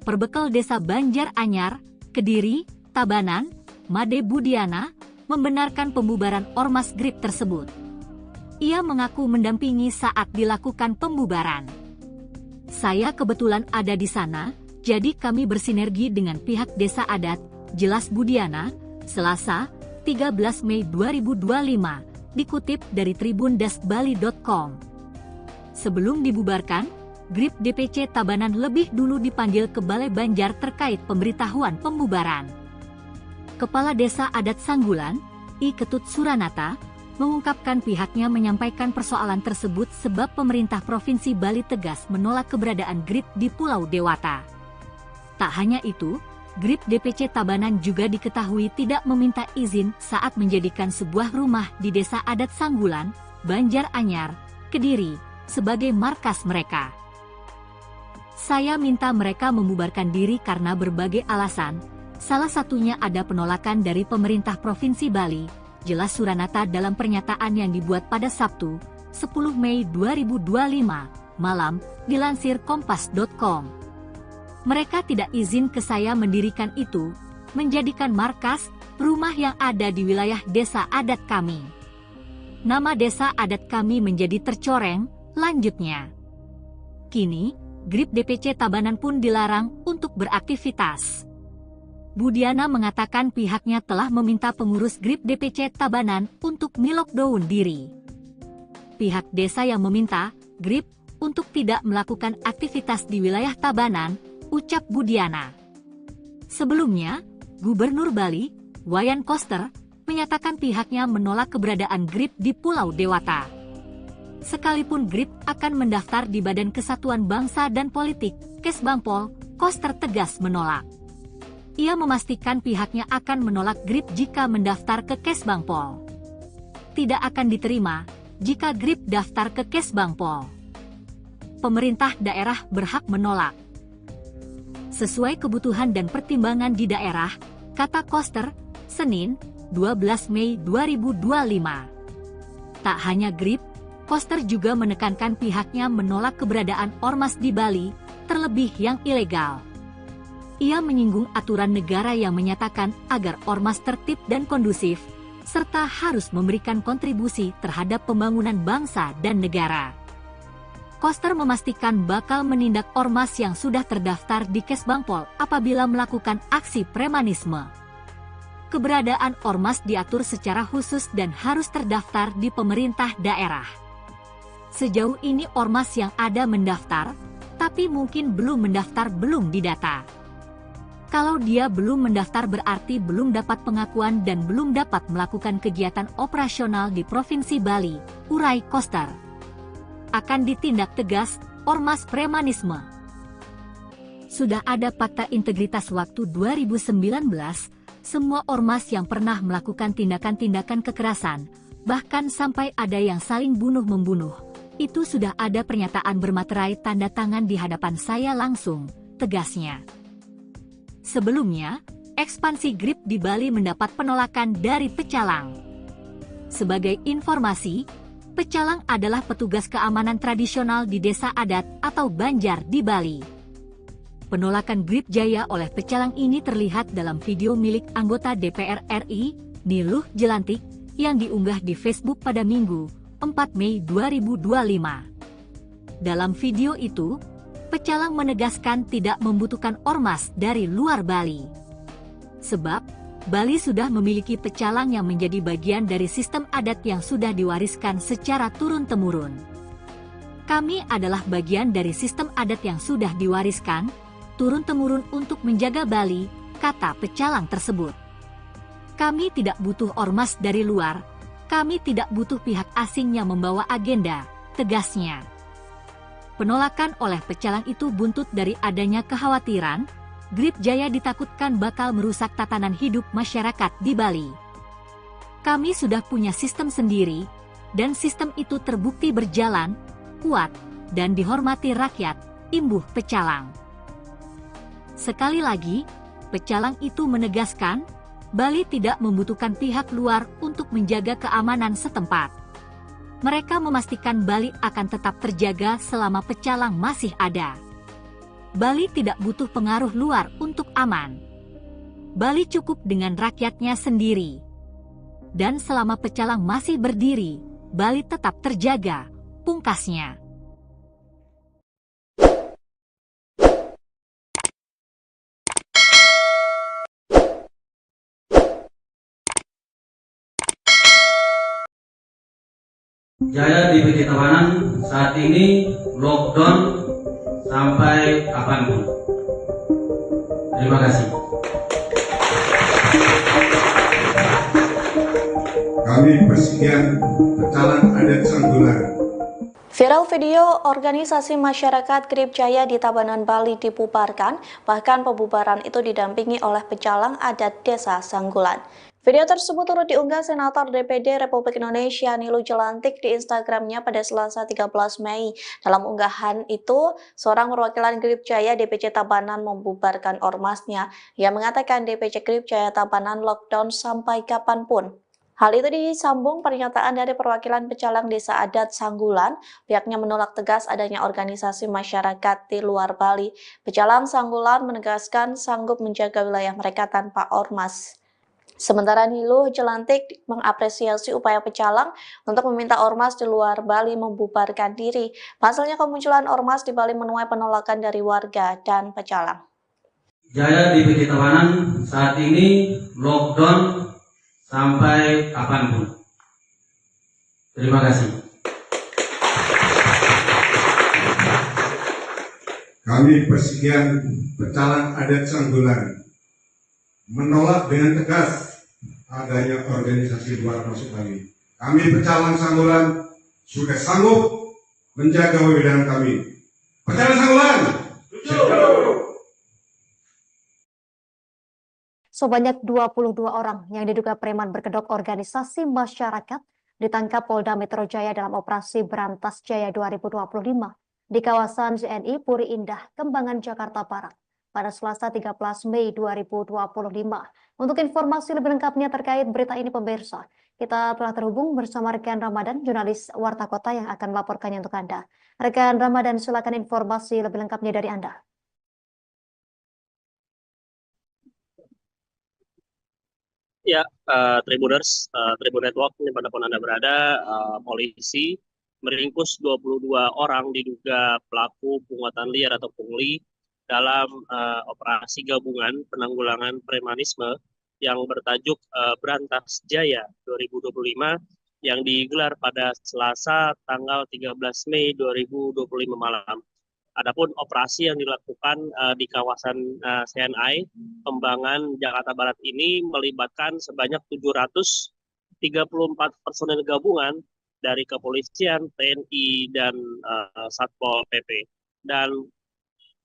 Perbekal Desa Banjar Anyar, Kediri, Tabanan, Made Budiana, membenarkan pembubaran Ormas GRIP tersebut. Ia mengaku mendampingi saat dilakukan pembubaran. Saya kebetulan ada di sana, jadi kami bersinergi dengan pihak desa adat, jelas Budiana, Selasa, 13 Mei 2025, dikutip dari tribun-bali.com. Sebelum dibubarkan, GRIP DPC Tabanan lebih dulu dipanggil ke Balai Banjar terkait pemberitahuan pembubaran. Kepala Desa Adat Sanggulan, I Ketut Suranata, mengungkapkan pihaknya menyampaikan persoalan tersebut sebab pemerintah Provinsi Bali tegas menolak keberadaan GRIP di Pulau Dewata. Tak hanya itu, GRIP DPC Tabanan juga diketahui tidak meminta izin saat menjadikan sebuah rumah di Desa Adat Sanggulan, Banjar Anyar, Kediri, sebagai markas mereka. Saya minta mereka membubarkan diri karena berbagai alasan, salah satunya ada penolakan dari pemerintah Provinsi Bali, jelas Suranata dalam pernyataan yang dibuat pada Sabtu, 10 Mei 2025, malam, dilansir kompas.com. Mereka tidak izin ke saya mendirikan itu, menjadikan markas, rumah yang ada di wilayah desa adat kami. Nama desa adat kami menjadi tercoreng, lanjutnya. Kini, GRIP DPC Tabanan pun dilarang untuk beraktivitas. Budiana mengatakan pihaknya telah meminta pengurus GRIP DPC Tabanan untuk melockdown diri. Pihak desa yang meminta GRIP untuk tidak melakukan aktivitas di wilayah Tabanan, ucap Budiana. Sebelumnya, Gubernur Bali, Wayan Koster, menyatakan pihaknya menolak keberadaan GRIP di Pulau Dewata. Sekalipun GRIP akan mendaftar di Badan Kesatuan Bangsa dan Politik, Kesbangpol, Koster tegas menolak. Ia memastikan pihaknya akan menolak GRIP jika mendaftar ke Kesbangpol. Tidak akan diterima jika GRIP daftar ke Kesbangpol. Pemerintah daerah berhak menolak. Sesuai kebutuhan dan pertimbangan di daerah, kata Koster, Senin, 12 Mei 2025. Tak hanya GRIP, Koster juga menekankan pihaknya menolak keberadaan ormas di Bali, terlebih yang ilegal. Ia menyinggung aturan negara yang menyatakan agar ormas tertib dan kondusif, serta harus memberikan kontribusi terhadap pembangunan bangsa dan negara. Koster memastikan bakal menindak ormas yang sudah terdaftar di Kesbangpol apabila melakukan aksi premanisme. keberadaan ormas diatur secara khusus dan harus terdaftar di pemerintah daerah. Sejauh ini ormas yang ada mendaftar, tapi mungkin belum mendaftar belum didata. Kalau dia belum mendaftar berarti belum dapat pengakuan dan belum dapat melakukan kegiatan operasional di Provinsi Bali, urai Koster. Akan ditindak tegas ormas premanisme. Sudah ada fakta integritas waktu 2019, semua ormas yang pernah melakukan tindakan-tindakan kekerasan, bahkan sampai ada yang saling bunuh-membunuh, itu sudah ada pernyataan bermaterai tanda tangan di hadapan saya langsung, tegasnya. Sebelumnya, ekspansi GRIP di Bali mendapat penolakan dari Pecalang. Sebagai informasi, Pecalang adalah petugas keamanan tradisional di desa adat atau Banjar di Bali. Penolakan GRIP Jaya oleh Pecalang ini terlihat dalam video milik anggota DPR RI, Niluh Jelantik, yang diunggah di Facebook pada Minggu, 4 Mei 2025. Dalam video itu, Pecalang menegaskan tidak membutuhkan ormas dari luar Bali. Sebab, Bali sudah memiliki pecalang yang menjadi bagian dari sistem adat yang sudah diwariskan secara turun-temurun. Kami adalah bagian dari sistem adat yang sudah diwariskan, turun-temurun untuk menjaga Bali, kata pecalang tersebut. Kami tidak butuh ormas dari luar, kami tidak butuh pihak asing yang membawa agenda, tegasnya. Penolakan oleh pecalang itu buntut dari adanya kekhawatiran, GRIP Jaya ditakutkan bakal merusak tatanan hidup masyarakat di Bali. Kami sudah punya sistem sendiri, dan sistem itu terbukti berjalan, kuat, dan dihormati rakyat, imbuh pecalang. Sekali lagi, pecalang itu menegaskan, Bali tidak membutuhkan pihak luar untuk menjaga keamanan setempat. Mereka memastikan Bali akan tetap terjaga selama pecalang masih ada. Bali tidak butuh pengaruh luar untuk aman. Bali cukup dengan rakyatnya sendiri. Dan selama pecalang masih berdiri, Bali tetap terjaga, pungkasnya. Jaya DPC Tabanan saat ini lockdown sampai kapanpun. Terima kasih. Kami Persekutuan Pecalang Adat Sanggulan. Viral video organisasi masyarakat GRIP Jaya di Tabanan, Bali dibubarkan, bahkan pembubaran itu didampingi oleh pecalang adat Desa Sanggulan. Video tersebut turut diunggah Senator DPD Republik Indonesia Niluh Jelantik di Instagramnya pada Selasa 13 Mei. Dalam unggahan itu, seorang perwakilan GRIP Jaya DPC Tabanan membubarkan ormasnya. Ia mengatakan DPC GRIP Jaya Tabanan lockdown sampai kapanpun. Hal itu disambung pernyataan dari perwakilan pecalang Desa Adat Sanggulan. Pihaknya menolak tegas adanya organisasi masyarakat di luar Bali. Pecalang Sanggulan menegaskan sanggup menjaga wilayah mereka tanpa ormas. Sementara Niluh Jelantik mengapresiasi upaya pecalang untuk meminta ormas di luar Bali membubarkan diri. Pasalnya kemunculan ormas di Bali menuai penolakan dari warga dan pecalang. Jaya DPC Tabanan saat ini lockdown sampai kapanpun. Terima kasih. Kami Persekutuan Pecalang Adat Sanggulan menolak dengan tegas adanya organisasi luar masuk Bali. Kami Pecalang Sanggulan sudah sanggup menjaga wewenang kami. Pecalang Sanggulan! Sebanyak 22 orang yang diduga preman berkedok organisasi masyarakat ditangkap Polda Metro Jaya dalam operasi Berantas Jaya 2025 di kawasan ZNI Puri Indah, Kembangan, Jakarta Barat pada Selasa 13 Mei 2025. Untuk informasi lebih lengkapnya terkait berita ini pemirsa, kita telah terhubung bersama rekan Ramadan, jurnalis Warta Kota yang akan melaporkannya untuk Anda. Rekan Ramadan, silakan informasi lebih lengkapnya dari Anda. Ya, Tribuners, Tribun Network, dimanapun Anda berada, polisi meringkus 22 orang diduga pelaku pungutan liar atau pungli dalam operasi gabungan penanggulangan premanisme yang bertajuk Berantas Jaya 2025 yang digelar pada Selasa tanggal 13 Mei 2025 malam. Adapun operasi yang dilakukan di kawasan CNI Kembangan Jakarta Barat ini melibatkan sebanyak 734 personel gabungan dari kepolisian, TNI, dan Satpol PP. Dan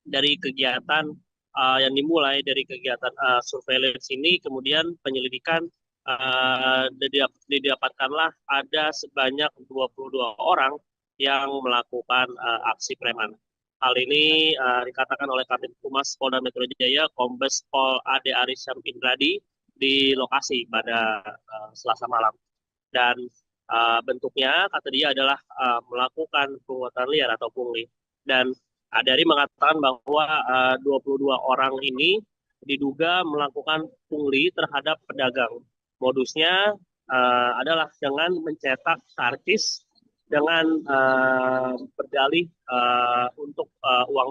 dari kegiatan yang dimulai dari kegiatan surveillance ini, kemudian penyelidikan didapatkanlah ada sebanyak 22 orang yang melakukan aksi preman. Hal ini dikatakan oleh Kabid Humas Polda Metro Jaya, Kombes Pol Ade Arisyam Indradi di lokasi pada Selasa malam. Dan bentuknya kata dia adalah melakukan pungutan liar atau pungli. Dan dari mengatakan bahwa 22 orang ini diduga melakukan pungli terhadap pedagang. Modusnya adalah dengan mencetak karcis dengan berdalih untuk uang